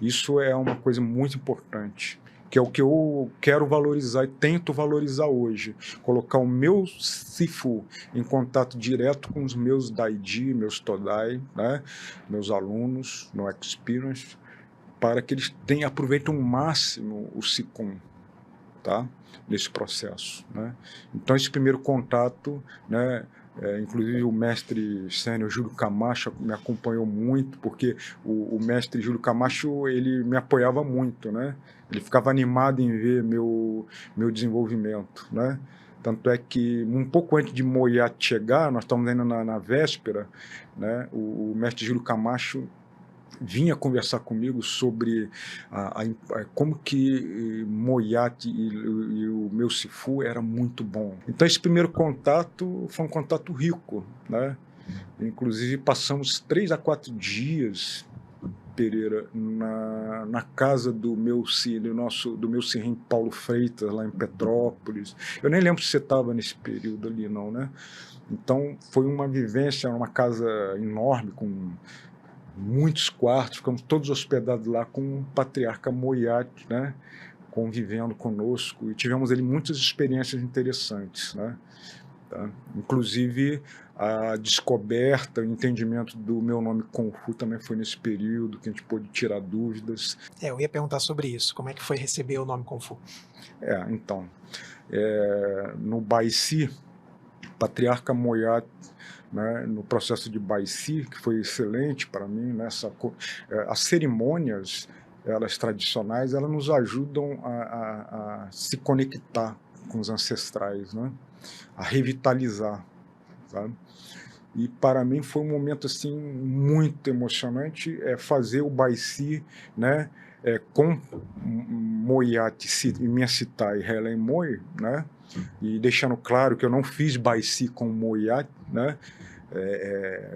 C: Isso é uma coisa muito importante, que é o que eu quero valorizar e tento valorizar hoje. Colocar o meu Sifu em contato direto com os meus Daiji, meus Todai, né? Meus alunos no Experience, para que eles aproveitem ao máximo o Sicum, tá? Nesse processo, né? Então, esse primeiro contato, né? Inclusive o mestre sênior Júlio Camacho me acompanhou muito, porque o mestre Júlio Camacho, ele me apoiava muito, né? Ele ficava animado em ver meu desenvolvimento, né? Tanto é que um pouco antes de Moiate chegar, nós estávamos ainda na véspera, né? O mestre Júlio Camacho vinha conversar comigo sobre como que Moiate e o meu Sifu era muito bom. Então esse primeiro contato foi um contato rico, né? Inclusive passamos 3 a 4 dias, Pereira, na casa do meu Sirrim Paulo Freitas, lá em Petrópolis. Eu nem lembro se você estava nesse período ali, não, né? Então foi uma vivência, uma casa enorme, com muitos quartos, ficamos todos hospedados lá com o patriarca Moiate, né, convivendo conosco, e tivemos ali muitas experiências interessantes, né, tá? Inclusive a descoberta, o entendimento do meu nome Kung Fu também foi nesse período que a gente pôde tirar dúvidas.
A: Eu ia perguntar sobre isso, como é que foi receber o nome Kung Fu?
C: Então, no Baici, patriarca Moiate, né, no processo de Baici, que foi excelente para mim, né, as cerimônias, elas tradicionais, elas nos ajudam a se conectar com os ancestrais, né, a revitalizar, sabe? E para mim foi um momento assim muito emocionante, fazer o Baici, né, com Moiate e minha Citai Helen Moi, né, e deixando claro que eu não fiz Baici com Moiate, né?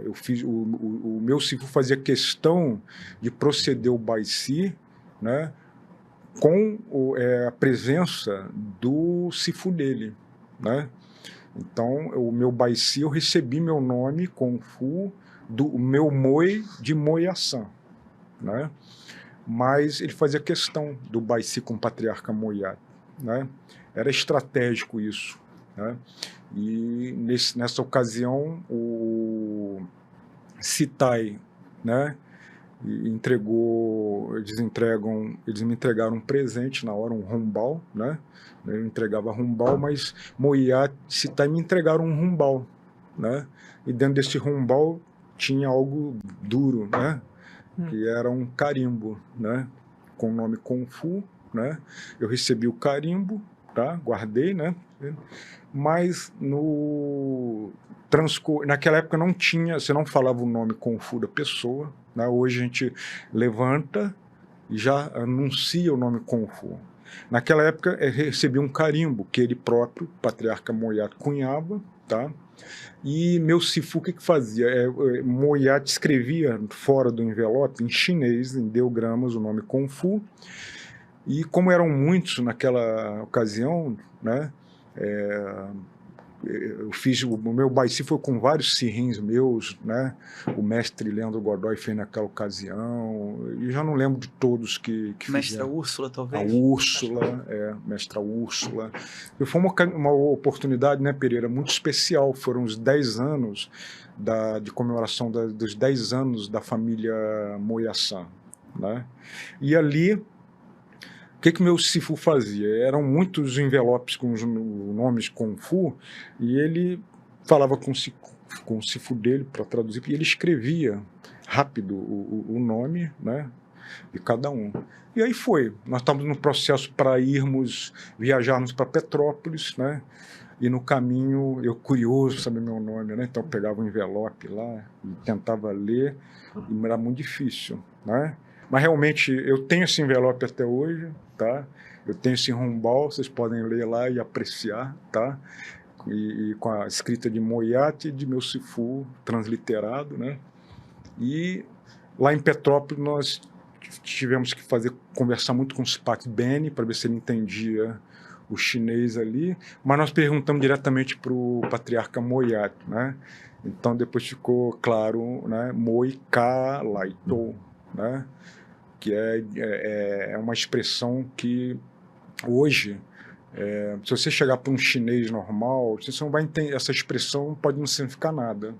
C: Eu fiz o meu Sifu fazia questão de proceder o Baici, né? Com a presença do Sifu dele, né? Então o meu Baici eu recebi meu nome Kung Fu do meu Moi de Moiaçã, né? Mas ele fazia questão do Baici com o patriarca Moiate, né? Era estratégico isso, né? E nessa ocasião o Citai, né, eles me entregaram um presente na hora, um rumbal, né? Eu entregava rumbal, mas Moiate e Citai me entregaram um rumbal, né? E dentro desse rumbal tinha algo duro, né? Que era um carimbo, né? Com o nome Kung Fu, né? Eu recebi o carimbo, tá? Guardei, né? Mas naquela época não tinha, você não falava o nome Kung Fu da pessoa, né? Hoje a gente levanta e já anuncia o nome Kung Fu. Naquela época recebi um carimbo que ele próprio, Patriarca Moyat, cunhava, tá? E meu Sifu o que fazia? Moyat escrevia fora do envelope, em chinês, em ideogramas, o nome Kung Fu. E como eram muitos naquela ocasião, né? Eu fiz o meu Baici foi com vários sirrins meus, né? O mestre Leandro Godoy fez naquela ocasião. E já não lembro de todos que
B: Mestra
C: fizeram.
B: Úrsula,
C: A
B: talvez?
C: Úrsula, mestra Úrsula. E foi uma oportunidade, né, Pereira, muito especial. Foram os 10 anos de comemoração dos 10 anos da família Moyaçã, né? E ali, o que meu Sifu fazia? Eram muitos envelopes com os nomes Kung Fu, e ele falava com o Sifu dele para traduzir, e ele escrevia rápido o nome, né, de cada um. E aí foi. Nós estávamos no processo para viajarmos para Petrópolis, né? E no caminho, eu curioso saber meu nome, né? Então eu pegava um envelope lá e tentava ler, e era muito difícil, né? Mas realmente eu tenho esse envelope até hoje, tá? Eu tenho esse rombal, vocês podem ler lá e apreciar, tá? E com a escrita de Moyat e de meu Sifu, transliterado, né? E lá em Petrópolis nós tivemos que conversar muito com o Spak Beni para ver se ele entendia o chinês ali, mas nós perguntamos diretamente para o Patriarca Moyat, né? Então depois ficou claro, né? Moi Ka Laito, né? Que é uma expressão que hoje, se você chegar para um chinês normal, você não vai entender, essa expressão pode não significar nada,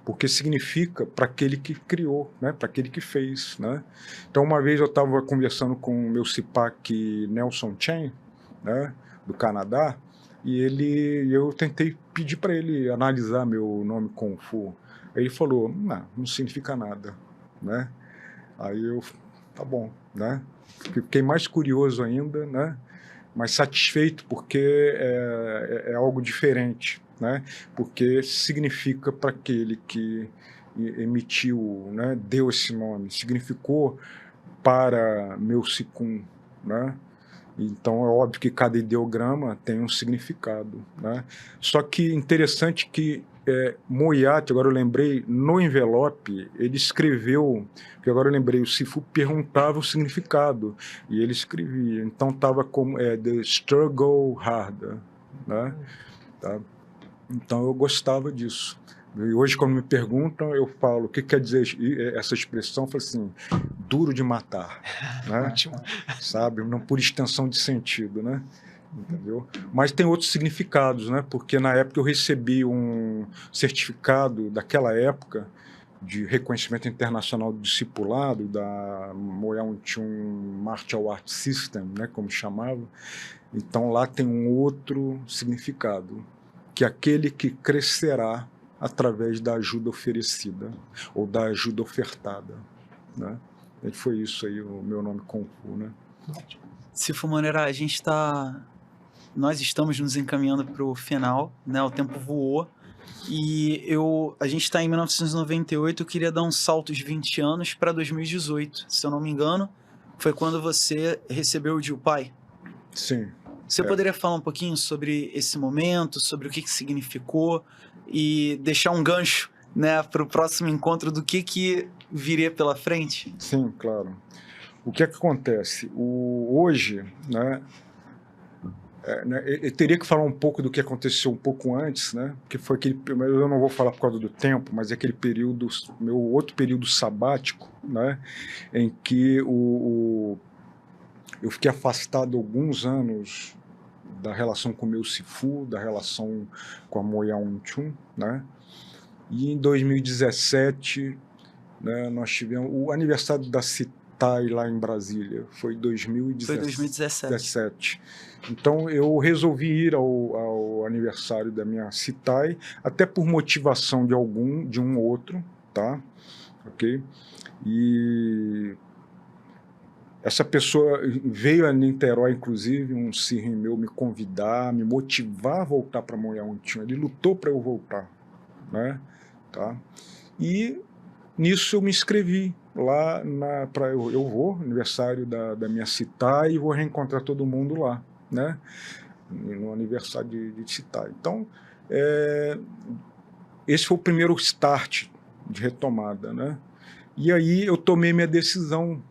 C: porque significa para aquele que criou, né? Para aquele que fez, né? Então uma vez eu estava conversando com o meu Sipak Nelson Chen, né? Do Canadá, e eu tentei pedir para ele analisar meu nome Kung Fu. Aí ele falou, não significa nada, né? Aí eu, tá bom, né? Fiquei mais curioso ainda, né? Mas satisfeito porque é algo diferente, né? Porque significa para aquele que emitiu, né? Deu esse nome, significou para meu Sikun, né? Então é óbvio que cada ideograma tem um significado, né? Só que interessante que Moyat, agora eu lembrei, no envelope, ele escreveu, que agora eu lembrei, o Sifu perguntava o significado, e ele escrevia, então estava como The Struggle Harder, né? Tá? Então eu gostava disso. E hoje, quando me perguntam, eu falo, o que quer dizer essa expressão? Eu falo assim, duro de matar, né?
A: Ótimo.
C: Sabe? Não por extensão de sentido, né? Entendeu? Mas tem outros significados, né? Porque na época eu recebi um certificado daquela época de reconhecimento internacional do discipulado da Moyang Chun Martial Arts System, né? Como chamava. Então lá tem um outro significado, que é aquele que crescerá através da ajuda oferecida ou da ajuda ofertada, né? E foi isso aí o meu nome Kung Fu, né?
B: Sifu Monerá, nós estamos nos encaminhando para o final, né? O tempo voou e a gente está em 1998. Eu queria dar um salto de 20 anos para 2018, se eu não me engano, foi quando você recebeu o Jiu Pai.
C: Sim.
B: Você poderia falar um pouquinho sobre esse momento, sobre o que significou e deixar um gancho, né, para o próximo encontro do que viria pela frente?
C: Sim, claro. O que é que acontece? Hoje, né, eu teria que falar um pouco do que aconteceu um pouco antes, né? Que foi eu não vou falar por causa do tempo, mas é aquele período, meu outro período sabático, né? Em que eu fiquei afastado alguns anos da relação com o meu Sifu, da relação com a Moyang Chun, né? E em 2017, né, nós tivemos o aniversário da CITAI lá em Brasília, foi 2017. Então eu resolvi ir ao aniversário da minha CITAI, até por motivação de um outro, tá? Ok? E Essa pessoa veio a Niterói, inclusive, um sirri meu me convidar, me motivar a voltar para Moyal Intium. Ele lutou para eu voltar, né? Tá? E nisso eu me inscrevi lá eu vou, aniversário da minha Citai, e vou reencontrar todo mundo lá, né? No aniversário de Citai. Então, esse foi o primeiro start de retomada, né? E aí eu tomei minha decisão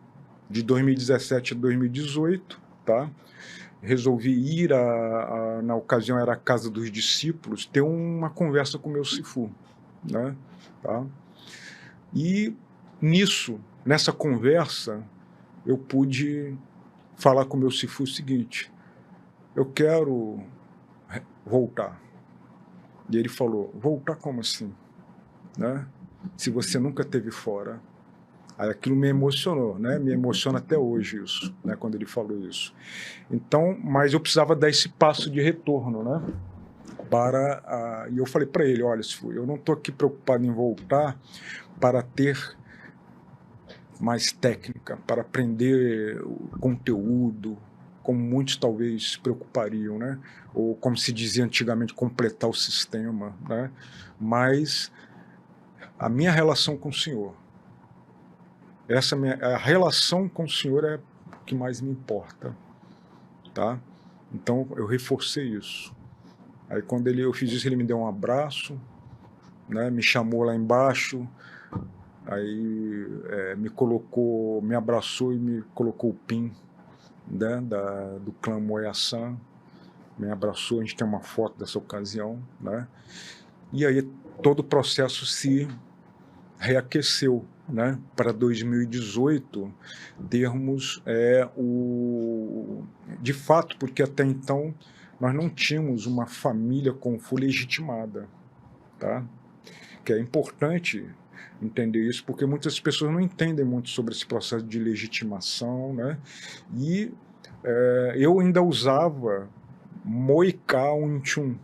C: de 2017 a 2018, tá? Resolvi ir, na ocasião era a Casa dos Discípulos, ter uma conversa com o meu Sifu, né? Tá? E nessa conversa, eu pude falar com o meu Sifu o seguinte: eu quero voltar. E ele falou: voltar como assim? Né? Se você nunca esteve fora. Aí aquilo me emocionou, né? Me emociona até hoje isso, né? Quando ele falou isso. Então, mas eu precisava dar esse passo de retorno, né? E eu falei para ele: olha, Sifu, eu não estou aqui preocupado em voltar para ter mais técnica, para aprender o conteúdo, como muitos talvez se preocupariam, né? Ou como se dizia antigamente, completar o sistema, né? Mas a minha relação com o Senhor, a relação com o Senhor é o que mais me importa, tá? Então eu reforcei isso. Aí quando eu fiz isso, ele me deu um abraço, né? Me chamou lá embaixo, aí me abraçou e me colocou o pin, né? Do clã Moyasan, me abraçou, a gente tem uma foto dessa ocasião, né? E aí todo o processo se reaqueceu, né? Para 2018 termos de fato, porque até então nós não tínhamos uma família Kung Fu legitimada, tá? Que é importante entender isso, porque muitas pessoas não entendem muito sobre esse processo de legitimação, né? E eu ainda usava Moi Kao Inchun.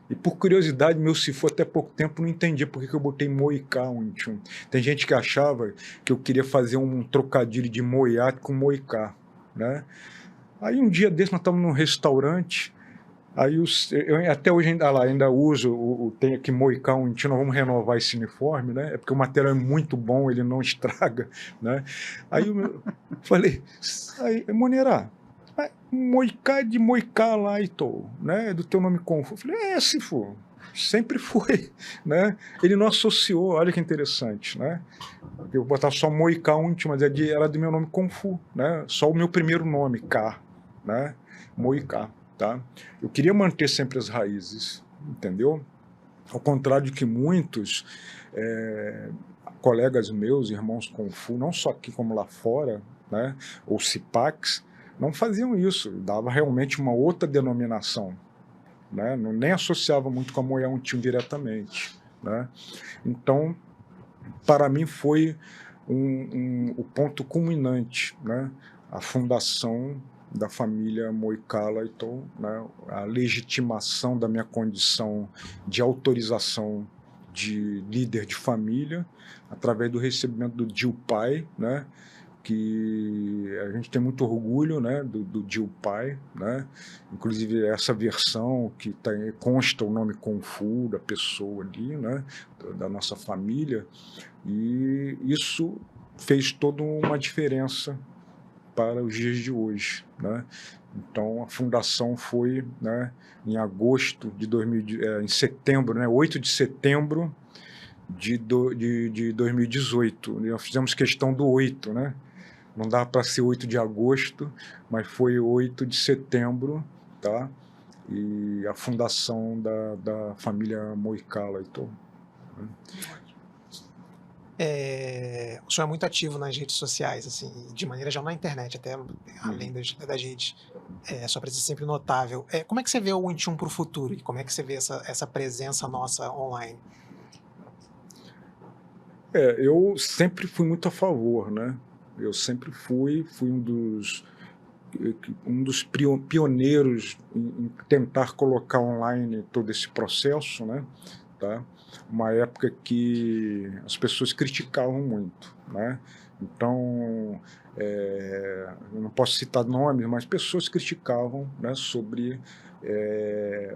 C: E por curiosidade, meu Sifu até pouco tempo não entendia por que eu botei Moi Kao Inchun. Tem gente que achava que eu queria fazer um trocadilho de Moiat com Moicá, né? Aí um dia desse nós estávamos num restaurante, aí eu até hoje ainda uso, tem aqui Moicá Inchun, nós vamos renovar esse uniforme, né? É porque o material é muito bom, ele não estraga, né? Aí eu falei, Monerá, Moicá de Moicá lá, Ito, né? Do teu nome Kung Fu. Eu falei, Sifu, sempre foi, né? Ele não associou, olha que interessante, né? Eu botar só Moicá Inchun, mas era do meu nome Kung Fu, né? Só o meu primeiro nome, K, né? Moicá, tá? Eu queria manter sempre as raízes, entendeu? Ao contrário de que muitos colegas meus, irmãos Kung Fu, não só aqui como lá fora, né? Ou Cipacs, não faziam isso, dava realmente uma outra denominação, né? Nem associava muito com a Moyal Intium diretamente, né? Então, para mim foi o ponto culminante, né? A fundação da família Moicala, então, né? A legitimação da minha condição de autorização de líder de família através do recebimento do Jiu Pai, né? Que a gente tem muito orgulho, né, do Jiu Pai, né? Inclusive essa versão que consta o nome Kung Fu da pessoa ali, né, da nossa família, e isso fez toda uma diferença para os dias de hoje, né? Então a fundação foi, né, em agosto de em setembro, né, 8 de setembro de 2018. Nós fizemos questão do 8, né? Não dá para ser 8 de agosto, mas foi 8 de setembro, tá? E a fundação da família Moicala. Então,
A: o senhor é muito ativo nas redes sociais, assim, de maneira geral na internet, até além das redes. Sua presença é sempre notável. Como é que você vê o Wing Chun para o futuro? E como é que você vê essa presença nossa online?
C: Eu sempre fui muito a favor, né? Eu sempre fui um dos pioneiros em tentar colocar online todo esse processo, né? Tá? Uma época que as pessoas criticavam muito, né? Então, eu não posso citar nomes, mas pessoas criticavam, né, sobre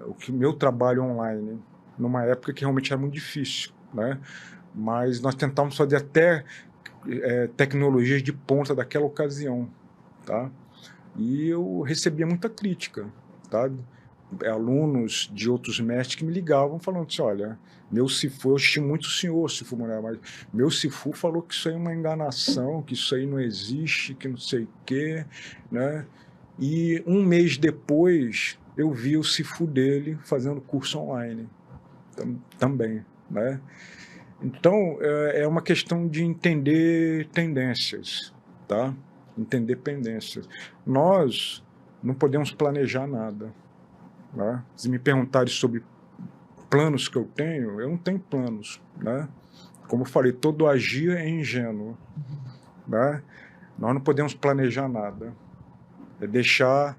C: o que meu trabalho online, numa época que realmente era muito difícil, né? Mas nós tentávamos fazer até tecnologias de ponta daquela ocasião, tá? E eu recebia muita crítica, tá? Alunos de outros mestres que me ligavam falando assim, olha, meu Sifu, eu estimo muito o senhor, Sifu Munera, mas meu Sifu falou que isso aí é uma enganação, que isso aí não existe, que não sei o quê, né? E um mês depois eu vi o Sifu dele fazendo curso online também, né? Então, é uma questão de entender tendências, tá? Entender tendências. Nós não podemos planejar nada, né? Se me perguntarem sobre planos que eu não tenho planos, né? Como eu falei, todo agir é ingênuo, né? Nós não podemos planejar nada. É deixar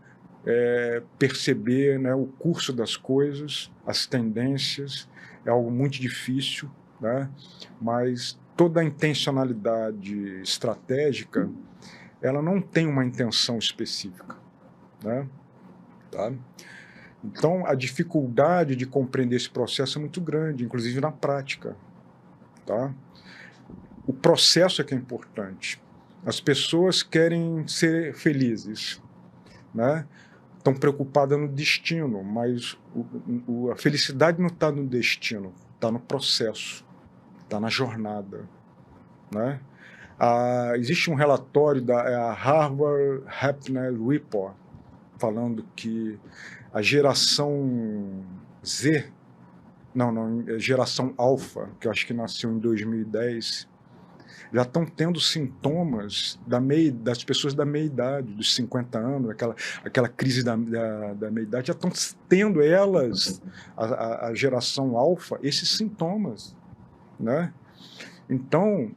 C: perceber, né, o curso das coisas, as tendências, é algo muito difícil, né? Mas toda a intencionalidade estratégica, ela não tem uma intenção específica, né? Tá? Então, a dificuldade de compreender esse processo é muito grande, inclusive na prática, tá? O processo é que é importante. As pessoas querem ser felizes, né? Estão preocupadas no destino, mas a felicidade não está no destino, está no processo, está na jornada, né? Existe um relatório da Harvard Happiness Report falando que a geração Z, geração Alpha, que eu acho que nasceu em 2010, já estão tendo sintomas das pessoas da meia-idade, dos 50 anos, aquela crise da meia-idade, já estão tendo elas, a geração alfa, esses sintomas, né? Então,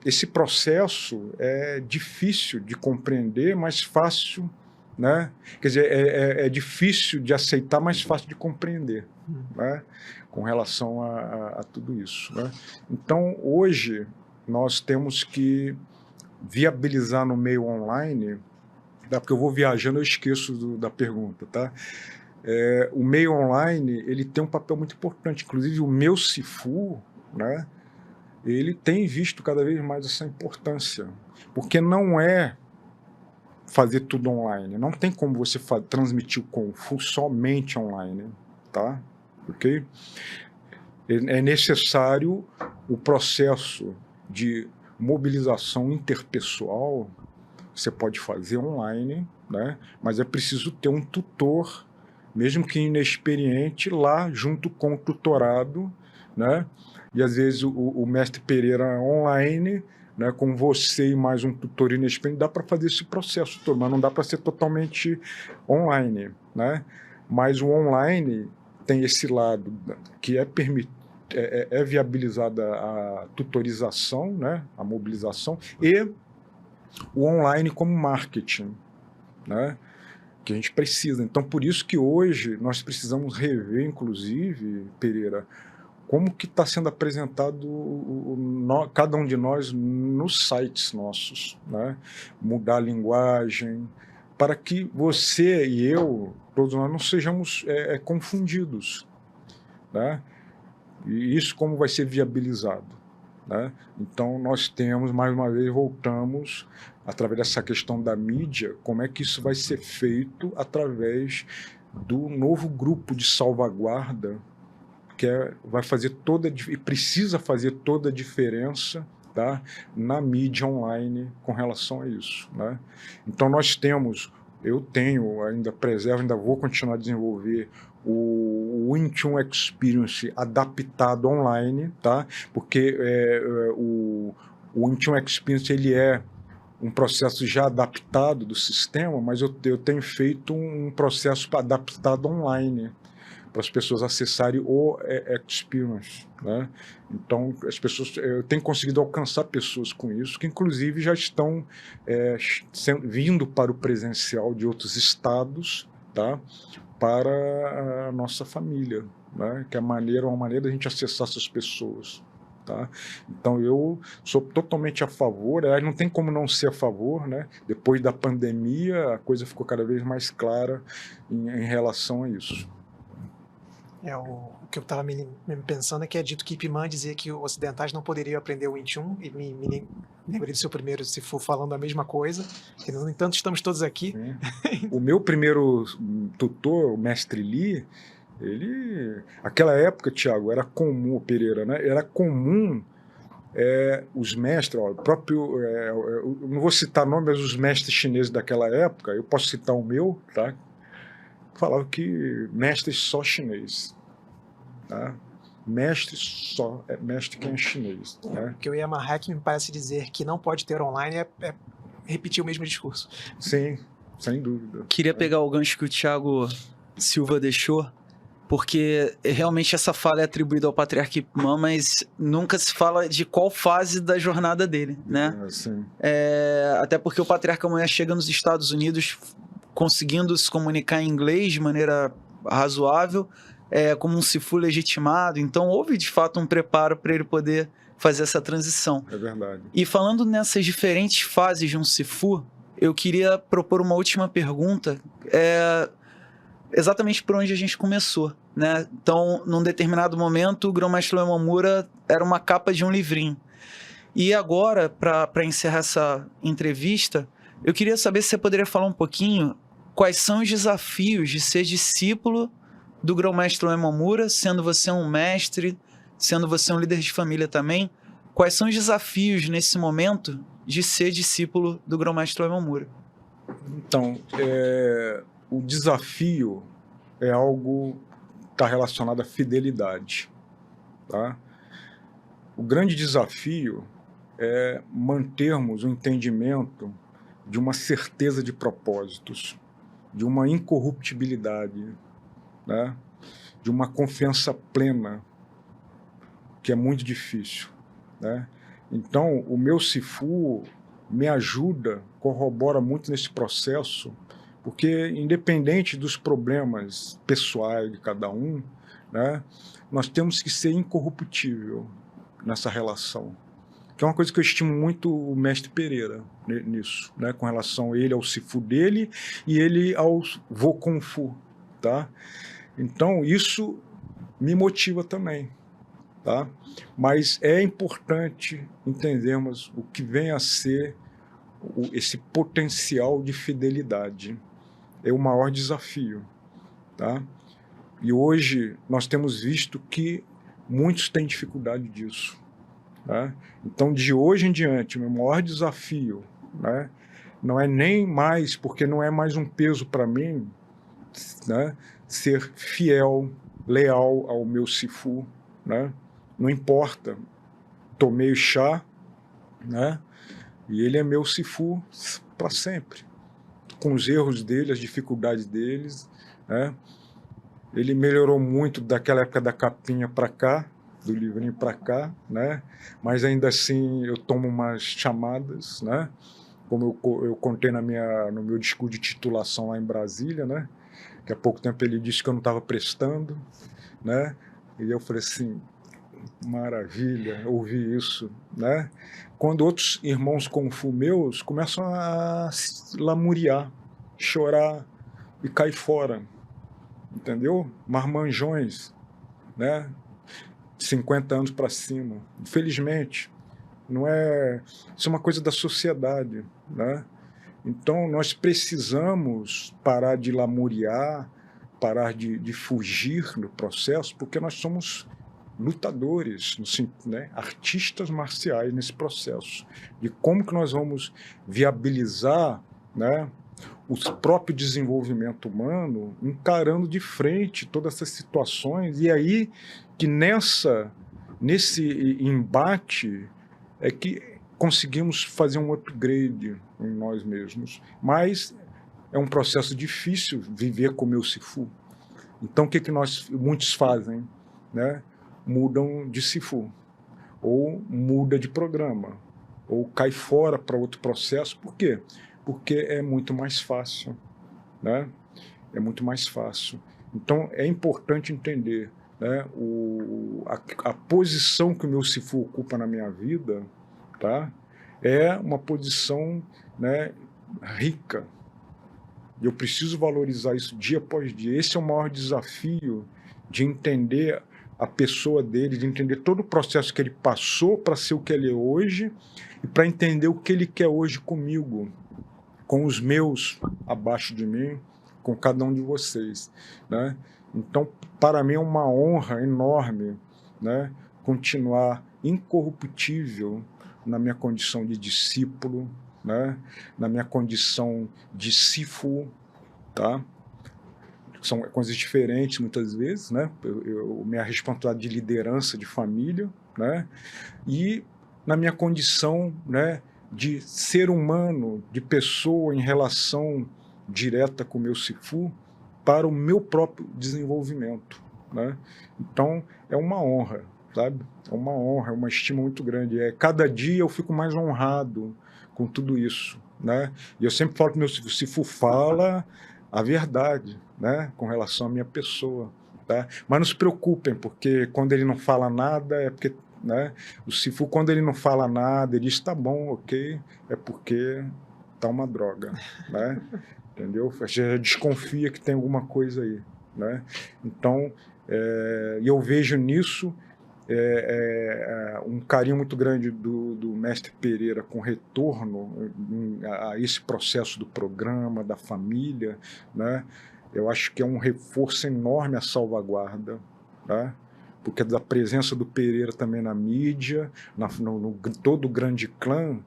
C: esse processo é difícil de compreender, mas fácil, né? Quer dizer, é difícil de aceitar, mas fácil de compreender, né? Com relação a tudo isso, né? Então, hoje, nós temos que viabilizar no meio online, tá? Porque eu vou viajando, eu esqueço da pergunta, tá? O meio online, ele tem um papel muito importante, inclusive o meu Sifu, né? Ele tem visto cada vez mais essa importância, porque não é fazer tudo online, não tem como você transmitir o Kung Fu somente online, tá? Ok? É necessário o processo de mobilização interpessoal, você pode fazer online, né? Mas é preciso ter um tutor, mesmo que inexperiente, lá junto com o tutorado, né? E às vezes o mestre Pereira online, né, com você e mais um tutor inexperiente, dá para fazer esse processo todo, mas não dá para ser totalmente online, né? Mas o online tem esse lado que é viabilizada a tutorização, né, a mobilização, e o online como marketing, né, que a gente precisa. Então, por isso que hoje nós precisamos rever, inclusive, Pereira, como que está sendo apresentado cada um de nós nos sites nossos, né? Mudar a linguagem, para que você e eu, todos nós, não sejamos confundidos, né? E isso como vai ser viabilizado, né? Então, nós temos, mais uma vez, voltamos, através dessa questão da mídia, como é que isso vai ser feito através do novo grupo de salvaguarda, que vai fazer e precisa fazer toda a diferença, tá, na mídia online com relação a isso, né? Então, eu tenho, ainda vou continuar a desenvolver o Wing Chun Experience adaptado online, tá? Porque o Wing Chun Experience ele é um processo já adaptado do sistema, mas eu tenho feito um processo adaptado online, para as pessoas acessarem o Experience, né? Então, eu tenho conseguido alcançar pessoas com isso, que inclusive já estão vindo para o presencial de outros estados, tá? Para a nossa família, né? Que é uma maneira da gente acessar essas pessoas. Tá? Então, eu sou totalmente a favor, não tem como não ser a favor, né? Depois da pandemia, a coisa ficou cada vez mais clara em relação a isso.
A: O que eu estava me pensando é que é dito que Ip Man dizia que os ocidentais não poderiam aprender o Wing Chun, e me lembrei do seu primeiro se for falando a mesma coisa, que no entanto estamos todos aqui.
C: O meu primeiro tutor, o mestre Li, aquela época, Tiago, era comum, Pereira, né? Era comum os mestres, o próprio, eu não vou citar nomes, mas os mestres chineses daquela época, eu posso citar o meu, tá? Falavam que mestre só chinês, tá? Mestre quem é chinês, né?
A: O que o Yamahaki me parece dizer que não pode ter online é repetir o mesmo discurso.
C: Sim, sem dúvida.
B: Queria pegar o gancho que o Thiago Silva deixou, porque realmente essa fala é atribuída ao patriarca Ip Man, mas nunca se fala de qual fase da jornada dele, né?
C: Sim.
B: Até porque o patriarca amanhã chega nos Estados Unidos conseguindo se comunicar em inglês de maneira razoável, como um Sifu legitimado, então houve de fato um preparo para ele poder fazer essa transição.
C: É verdade.
B: E falando nessas diferentes fases de um Sifu, eu queria propor uma última pergunta, exatamente por onde a gente começou, né? Então, num determinado momento, o Grão-Mestre Uemamura era uma capa de um livrinho. E agora, para encerrar essa entrevista, eu queria saber se você poderia falar um pouquinho quais são os desafios de ser discípulo do Grão-Mestre Uemamura, sendo você um mestre, sendo você um líder de família também. Quais são os desafios nesse momento de ser discípulo do Grão-Mestre Uemamura?
C: Então, o desafio é algo que está relacionado à fidelidade, tá? O grande desafio é mantermos o entendimento de uma certeza de propósitos, de uma incorruptibilidade, né? De uma confiança plena, que é muito difícil, né? Então, o meu Sifu me ajuda, corrobora muito nesse processo, porque independente dos problemas pessoais de cada um, né, nós temos que ser incorruptível nessa relação. Que é uma coisa que eu estimo muito o mestre Pereira nisso, né, com relação a ele ao Sifu dele e ele ao Vo Kung Fu, tá? Então, isso me motiva também, tá? Mas é importante entendermos o que vem a ser esse potencial de fidelidade. É o maior desafio, tá? E hoje nós temos visto que muitos têm dificuldade disso, tá? Então, de hoje em diante, o meu maior desafio, né, não é nem mais, porque não é mais um peso para mim, né, ser fiel, leal ao meu Sifu, né? Não importa, tomei o chá, né? E ele é meu Sifu para sempre, com os erros dele, as dificuldades deles, né? Ele melhorou muito daquela época da capinha para cá, do livrinho para cá, né? Mas ainda assim eu tomo umas chamadas, né? Como eu contei no meu discurso de titulação lá em Brasília, né? Que há pouco tempo ele disse que eu não estava prestando, né? E eu falei assim, maravilha, ouvir isso, né? Quando outros irmãos Kung Fu meus começam a lamuriar, chorar e cair fora, entendeu? Marmanjões, né? 50 anos para cima. Infelizmente, não é... Isso é uma coisa da sociedade, né? Então, nós precisamos parar de lamuriar, parar de fugir do processo, porque nós somos lutadores, né, artistas marciais nesse processo, de como que nós vamos viabilizar, né, o próprio desenvolvimento humano, encarando de frente todas essas situações, e aí que nesse embate é que conseguimos fazer um upgrade em nós mesmos, mas é um processo difícil viver como eu Sifu. Então o que muitos fazem, né? Mudam de Sifu, ou muda de programa, ou cai fora para outro processo. Por quê? Porque é muito mais fácil, né? É muito mais fácil. Então, é importante entender, né, a posição que o meu Sifu ocupa na minha vida, tá, é uma posição, né, rica. E eu preciso valorizar isso dia após dia. Esse é o maior desafio, de entender a pessoa dele, de entender todo o processo que ele passou para ser o que ele é hoje e para entender o que ele quer hoje comigo, com os meus abaixo de mim, com cada um de vocês, né? Então, para mim é uma honra enorme, né, continuar incorruptível na minha condição de discípulo, né, na minha condição de Sifu, tá? São coisas diferentes muitas vezes, né? Minha responsabilidade de liderança de família, né? E na minha condição, né, de ser humano, de pessoa em relação direta com o meu Sifu, para o meu próprio desenvolvimento, né? Então, é uma honra, sabe? É uma honra, é uma estima muito grande. Cada dia eu fico mais honrado com tudo isso, né? E eu sempre falo que meu Sifu fala a verdade, né, com relação à minha pessoa, tá? Mas não se preocupem, porque quando ele não fala nada, é porque, né, o Sifu, quando ele não fala nada, ele diz, tá bom, ok, é porque tá uma droga, né? Entendeu? Você desconfia que tem alguma coisa aí, né? Então, eu vejo nisso um carinho muito grande do mestre Pereira com retorno a esse processo do programa, da família, né? Eu acho que é um reforço enorme a salvaguarda, tá? Porque da presença do Pereira também na mídia, no todo o grande clã,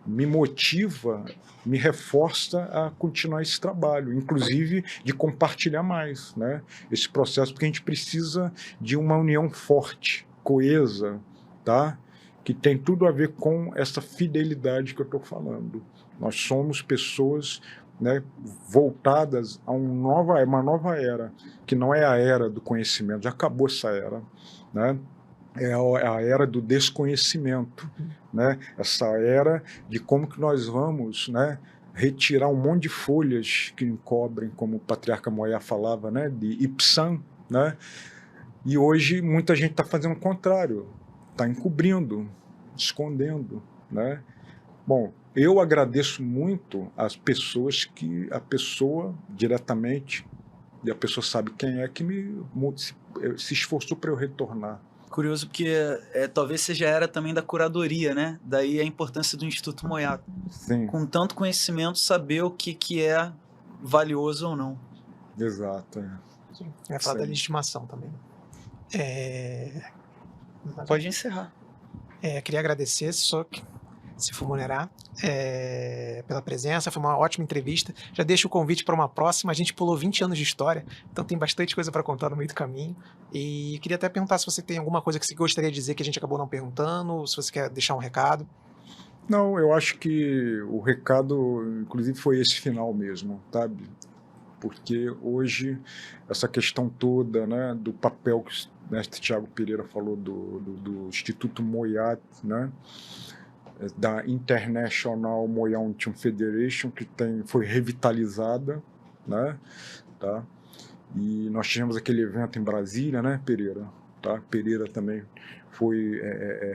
C: me motiva, me reforça a continuar esse trabalho, inclusive de compartilhar mais, né, esse processo, porque a gente precisa de uma união forte, coesa, tá? Que tem tudo a ver com essa fidelidade que eu estou falando. Nós somos pessoas, né, voltadas a uma nova era, que não é a era do conhecimento, já acabou essa era, né? É a era do desconhecimento, né? Essa era de como que nós vamos, né, retirar um monte de folhas que encobrem, como o patriarca Moyá falava, né, de Ipsan, né? E hoje muita gente está fazendo o contrário, está encobrindo, escondendo, né? Bom, eu agradeço muito às pessoas que a pessoa diretamente, e a pessoa sabe quem é, que se esforçou para eu retornar.
B: Curioso porque talvez seja a era também da curadoria, né? Daí a importância do Instituto Moyá.
C: Sim.
B: Com tanto conhecimento, saber o que é valioso ou não.
C: Exato.
A: Sim. Eu ia falar da legitimação também.
B: Pode encerrar.
A: Queria agradecer, Sifu Monerá, pela presença, foi uma ótima entrevista. Já deixo o convite para uma próxima. A gente pulou 20 anos de história, então tem bastante coisa para contar no meio do caminho. E queria até perguntar se você tem alguma coisa que você gostaria de dizer que a gente acabou não perguntando, se você quer deixar um recado.
C: Não, eu acho que o recado, inclusive, foi esse final mesmo, sabe? Porque hoje, essa questão toda, né, do papel que o mestre Tiago Pereira falou do Instituto Moyá, né, da International Moyá Wing Chun Federation, que foi revitalizada, né, tá? E nós tivemos aquele evento em Brasília, né, Pereira? Tá? Pereira também foi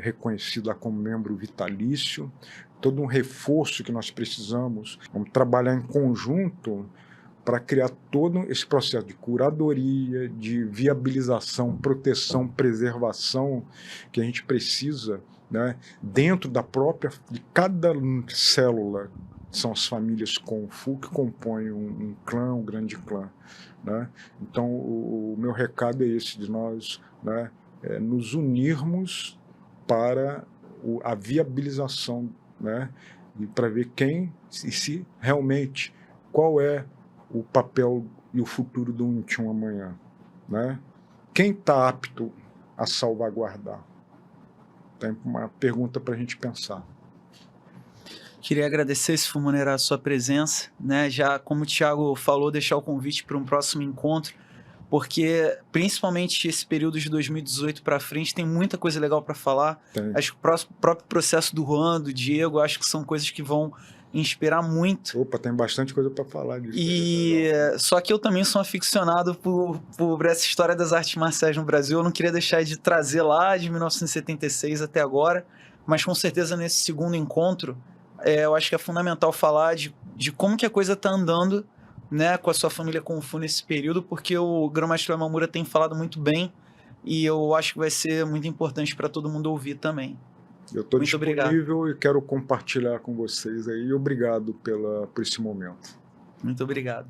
C: reconhecido lá como membro vitalício. Todo um reforço que nós precisamos. Vamos trabalhar em conjunto para criar todo esse processo de curadoria, de viabilização, proteção, preservação que a gente precisa, né, dentro de cada célula. São as famílias Kung Fu que compõem um clã, um grande clã, né? Então, o meu recado é esse, de nós, né, nos unirmos para a viabilização, né, e para ver se realmente, qual é o papel e o futuro do Wing Chun amanhã, né? Quem está apto a salvaguardar? Tem uma pergunta para a gente pensar.
B: Queria agradecer, Sifu Monerá, a sua presença, né? Já, como o Thiago falou, deixar o convite para um próximo encontro, porque principalmente esse período de 2018 para frente tem muita coisa legal para falar.
C: Tem.
B: Acho que o próprio processo do Juan, do Diego, acho que são coisas que vão inspirar muito.
C: Opa, tem bastante coisa para falar disso.
B: E só que eu também sou aficionado por essa história das artes marciais no Brasil. Eu não queria deixar de trazer lá de 1976 até agora, mas com certeza nesse segundo encontro, eu acho que é fundamental falar de como que a coisa está andando, né, com a sua família Kung Fu nesse período, porque o Grão-Mestre Uemamura tem falado muito bem e eu acho que vai ser muito importante para todo mundo ouvir também.
C: Eu estou disponível e quero compartilhar com vocês aí. Obrigado por esse momento.
B: Muito obrigado.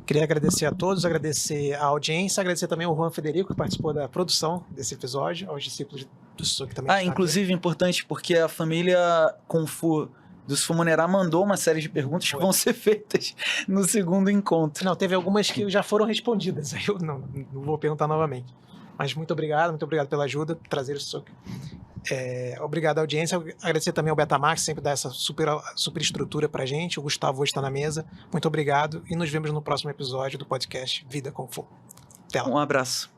A: Queria agradecer a todos, agradecer a audiência, agradecer também ao Juan Federico, que participou da produção desse episódio, aos discípulos do Suzuki que também.
B: Inclusive, importante, porque a família Kung Fu dos Fumonerá mandou uma série de perguntas que vão ser feitas no segundo encontro.
A: Não, teve algumas que já foram respondidas, aí eu não vou perguntar novamente. Mas muito obrigado pela ajuda, por trazer o Suzuki. Obrigado à audiência, agradecer também ao Betamax, sempre dá essa super estrutura pra gente. O Gustavo hoje está na mesa. Muito obrigado e nos vemos no próximo episódio do podcast Vida Kung Fu. Até lá.
B: Um abraço.